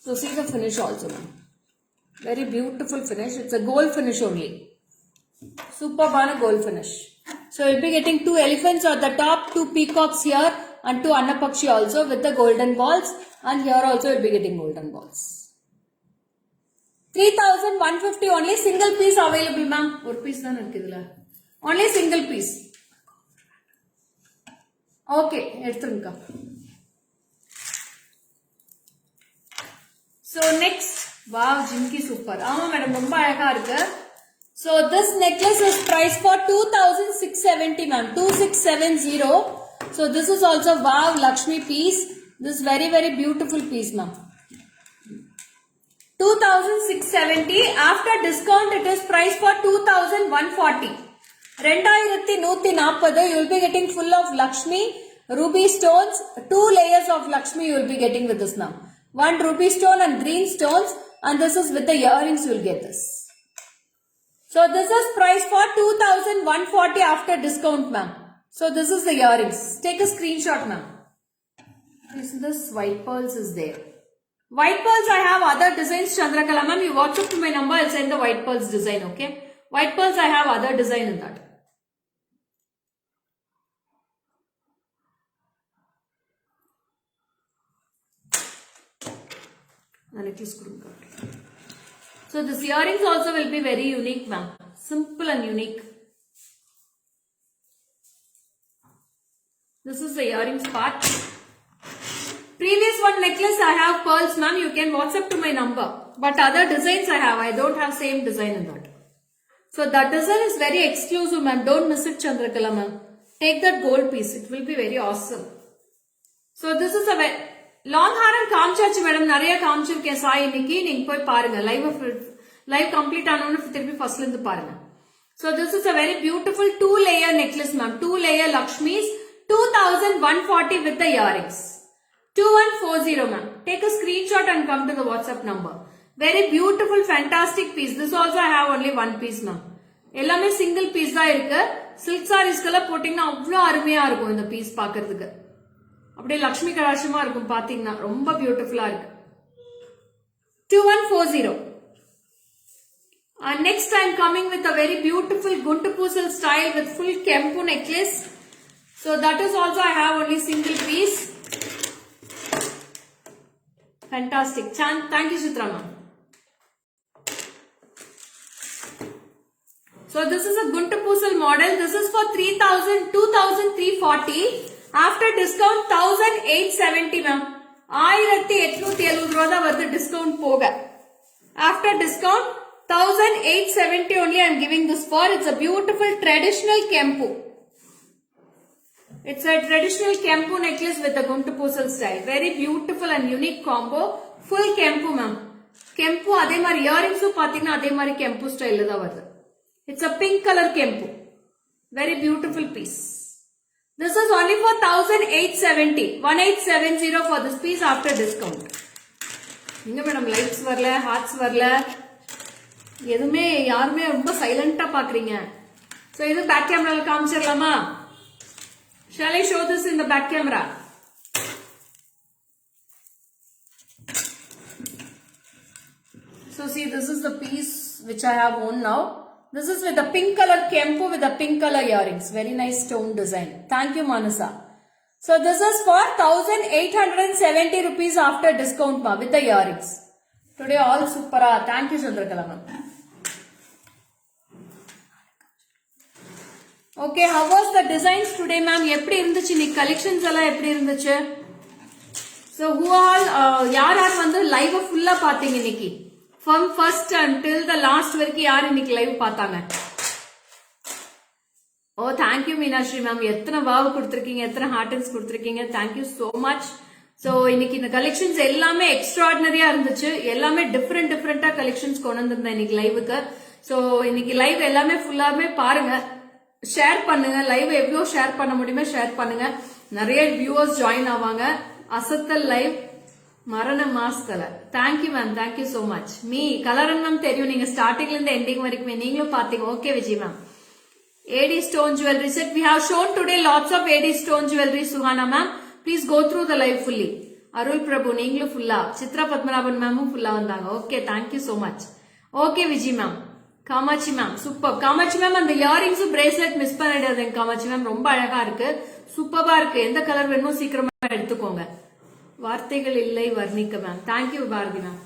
So see the finish also ma'am. Very beautiful finish. It's a gold finish only. Superbana gold finish. So you'll be getting 2 elephants at the top, 2 peacocks here and 2 Annapakshi also with the golden balls, and here also you'll be getting golden balls. 3150 only, single piece available ma'am. One piece dhaan irukudla. Only single piece. Okay, eduthrunka. So next, wow, jimki super. Ama madam romba alaga irukku. So this necklace is priced for 2670 ma'am. 2670. So this is also wow Lakshmi piece. This very very beautiful piece ma'am. 2670. After discount it is priced for 2140. 2140 you will be getting full of Lakshmi, ruby stones, 2 layers of Lakshmi you will be getting with this ma'am. 1 ruby stone and green stones, and this is with the earrings you will get this. So this is priced for 2140 after discount ma'am. So this is the earrings. Take a screenshot ma'am. This white pearls is there. White pearls I have other designs Chandrakala ma'am. You WhatsApp to my number, I'll send the white pearls design, okay? White pearls I have other design in that. So this earrings also will be very unique ma'am. Simple and unique. This is the earrings part. Previous one necklace I have pearls ma'am. You can WhatsApp to my number. But other designs I have. I don't have same design in that. So that design is very exclusive ma'am. Don't miss it Chandrakala ma'am. Take that gold piece. It will be very awesome. So this is a very long haram காமிச்சாச்சு madam. நிறைய காமிச்சிருக்கேன் சாய் இன்னைக்கு. நீங்க போய் பாருங்க. Live complete ஆனோன்னு திருப்பி ஃபர்ஸ்ட்ல இருந்து பாருங்க. So this is a very beautiful 2-layer necklace ma'am. 2-layer Lakshmis. 2140 with the earrings. 2140 ma'am. Take a screenshot and come to the WhatsApp number. Very beautiful fantastic piece. This also I have only 1 piece ma'am. எல்லாமே single piece தான் இருக்கு. Silk sarees கெல்லாம் போட்டீங்கன்னா அவ்வளோ அருமையா இருக்கும் இந்த piece பார்க்கிறதுக்கு. அப்படியே லக்ஷ்மி கடாட்சமா இருக்கும் பாத்தீங்கன்னா ரொம்ப பியூட்டிஃபுல்லா இருக்கு. 2140. And next I am coming with a very beautiful Guntu Poosal style with full Kempu necklace. So that is also I have only single piece. Fantastic. Thank you Chitra ma'am. So this is a Guntu Poosal model. This is for 2340. After discount 1870 ma'am. 1870 ரூபாய் தான் வருது discount போக. After discount 1870 only I am giving this for. It's a beautiful traditional Kempu. It's a traditional Kempu necklace with a Guntu Poosal style. Very beautiful and unique combo. Full Kempu ma'am. Kempu அதே மாதிரி இயரிங்ஸும் பாத்தீங்கன்னா அதே மாதிரி Kempu ஸ்டைல்ல தான் வருது. It's a pink color Kempu. Very beautiful piece. This is only for 1870. 1870 for this piece after discount. இங்க madam lights வரல, ஹார்ட்ஸ் வரல. எதுமே யாருமே ரொம்ப சைலண்டா பாக்குறீங்க. So இது பேக் கேமரால காமிச்சிரலாமா? Shall I show this in the back camera? So see, this is the piece which I have on now. This is with the pink color Kempu with the pink color earrings. Very nice stone design. Thank you Manasa. So this is for 1870 rupees after discount ma with the earrings. Today all super. Thank you Chandrakala ma'am. Okay, how was the designs today ma'am? எப்படி இருந்துச்சு நீ collections எல்லாம் எப்படி இருந்துச்சு? So who all யார் யார் வந்து live ஃபுல்லா பாத்தீங்க இன்னைக்கு? From first until the last வரைக்கும் யார் இன்னைக்கு லைவ் பார்த்தாங்க? ஓ தேங்க்யூ மீனாஸ்ரீ மேம், எத்தனை வாவ் கொடுத்துருக்கீங்க, எத்தனை ஹார்டன்ஸ் கொடுத்துருக்கீங்க, தேங்க்யூ சோ மச். ஸோ இன்னைக்கு இந்த கலெக்ஷன்ஸ் எல்லாமே எக்ஸ்ட்ராடினரியா இருந்துச்சு, எல்லாமே டிஃப்ரெண்டா கலெக்ஷன்ஸ் கொண்டு வந்திருந்தேன் இன்னைக்கு லைவுக்கு. ஸோ இன்னைக்கு லைவ் எல்லாமே ஃபுல்லாமே பாருங்க, ஷேர் பண்ணுங்க, லைவ் எவ்வளோ ஷேர் பண்ண முடியுமோ ஷேர் பண்ணுங்க, நிறைய வியூவர்ஸ் ஜாயின் ஆவாங்க. அசத்தல் லைவ் மரண மாசத்துல. Thank you ma'am, thank you so much. மீ கலரன் மேம் தெரியும், நீங்க ஸ்டார்டிங்ல இருந்து எண்டிங் வரைக்குமே நீங்களும் பாத்தீங்க. Okay Vijay ma'am. AD stone jewelry set. We have shown today lots of AD stone jewelry. Suhana ma'am, please go through the live fully. Arul Prabhu, நீங்களும் ஃபுல்லா. சித்ரா பத்மநாபன் மேமும் ஃபுல்லா வந்தாங்க. Okay, thank you so much. Okay Vijay ma'am. Kamakshi ma'am super. Kamakshi ma'am அந்த இயரிங்ஸும் bracelet miss பண்ணிடாதீங்க Kamakshi ma'am, ரொம்ப அழகா இருக்கு, சூப்பரா இருக்கு. எந்த கலர் வேணுமோ சீக்கிரமா எடுத்துக்கோங்க. வார்த்தைகள் இல்லை வர்ணிக்க ma'am. Thank you Bharathi ma'am.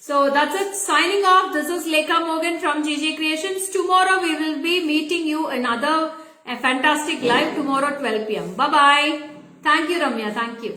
So that's it. Signing off. This is Lekha Morgan from GJ Creations. Tomorrow we will be meeting you in another fantastic live tomorrow 12 p.m. Bye bye. Thank you Ramya. Thank you.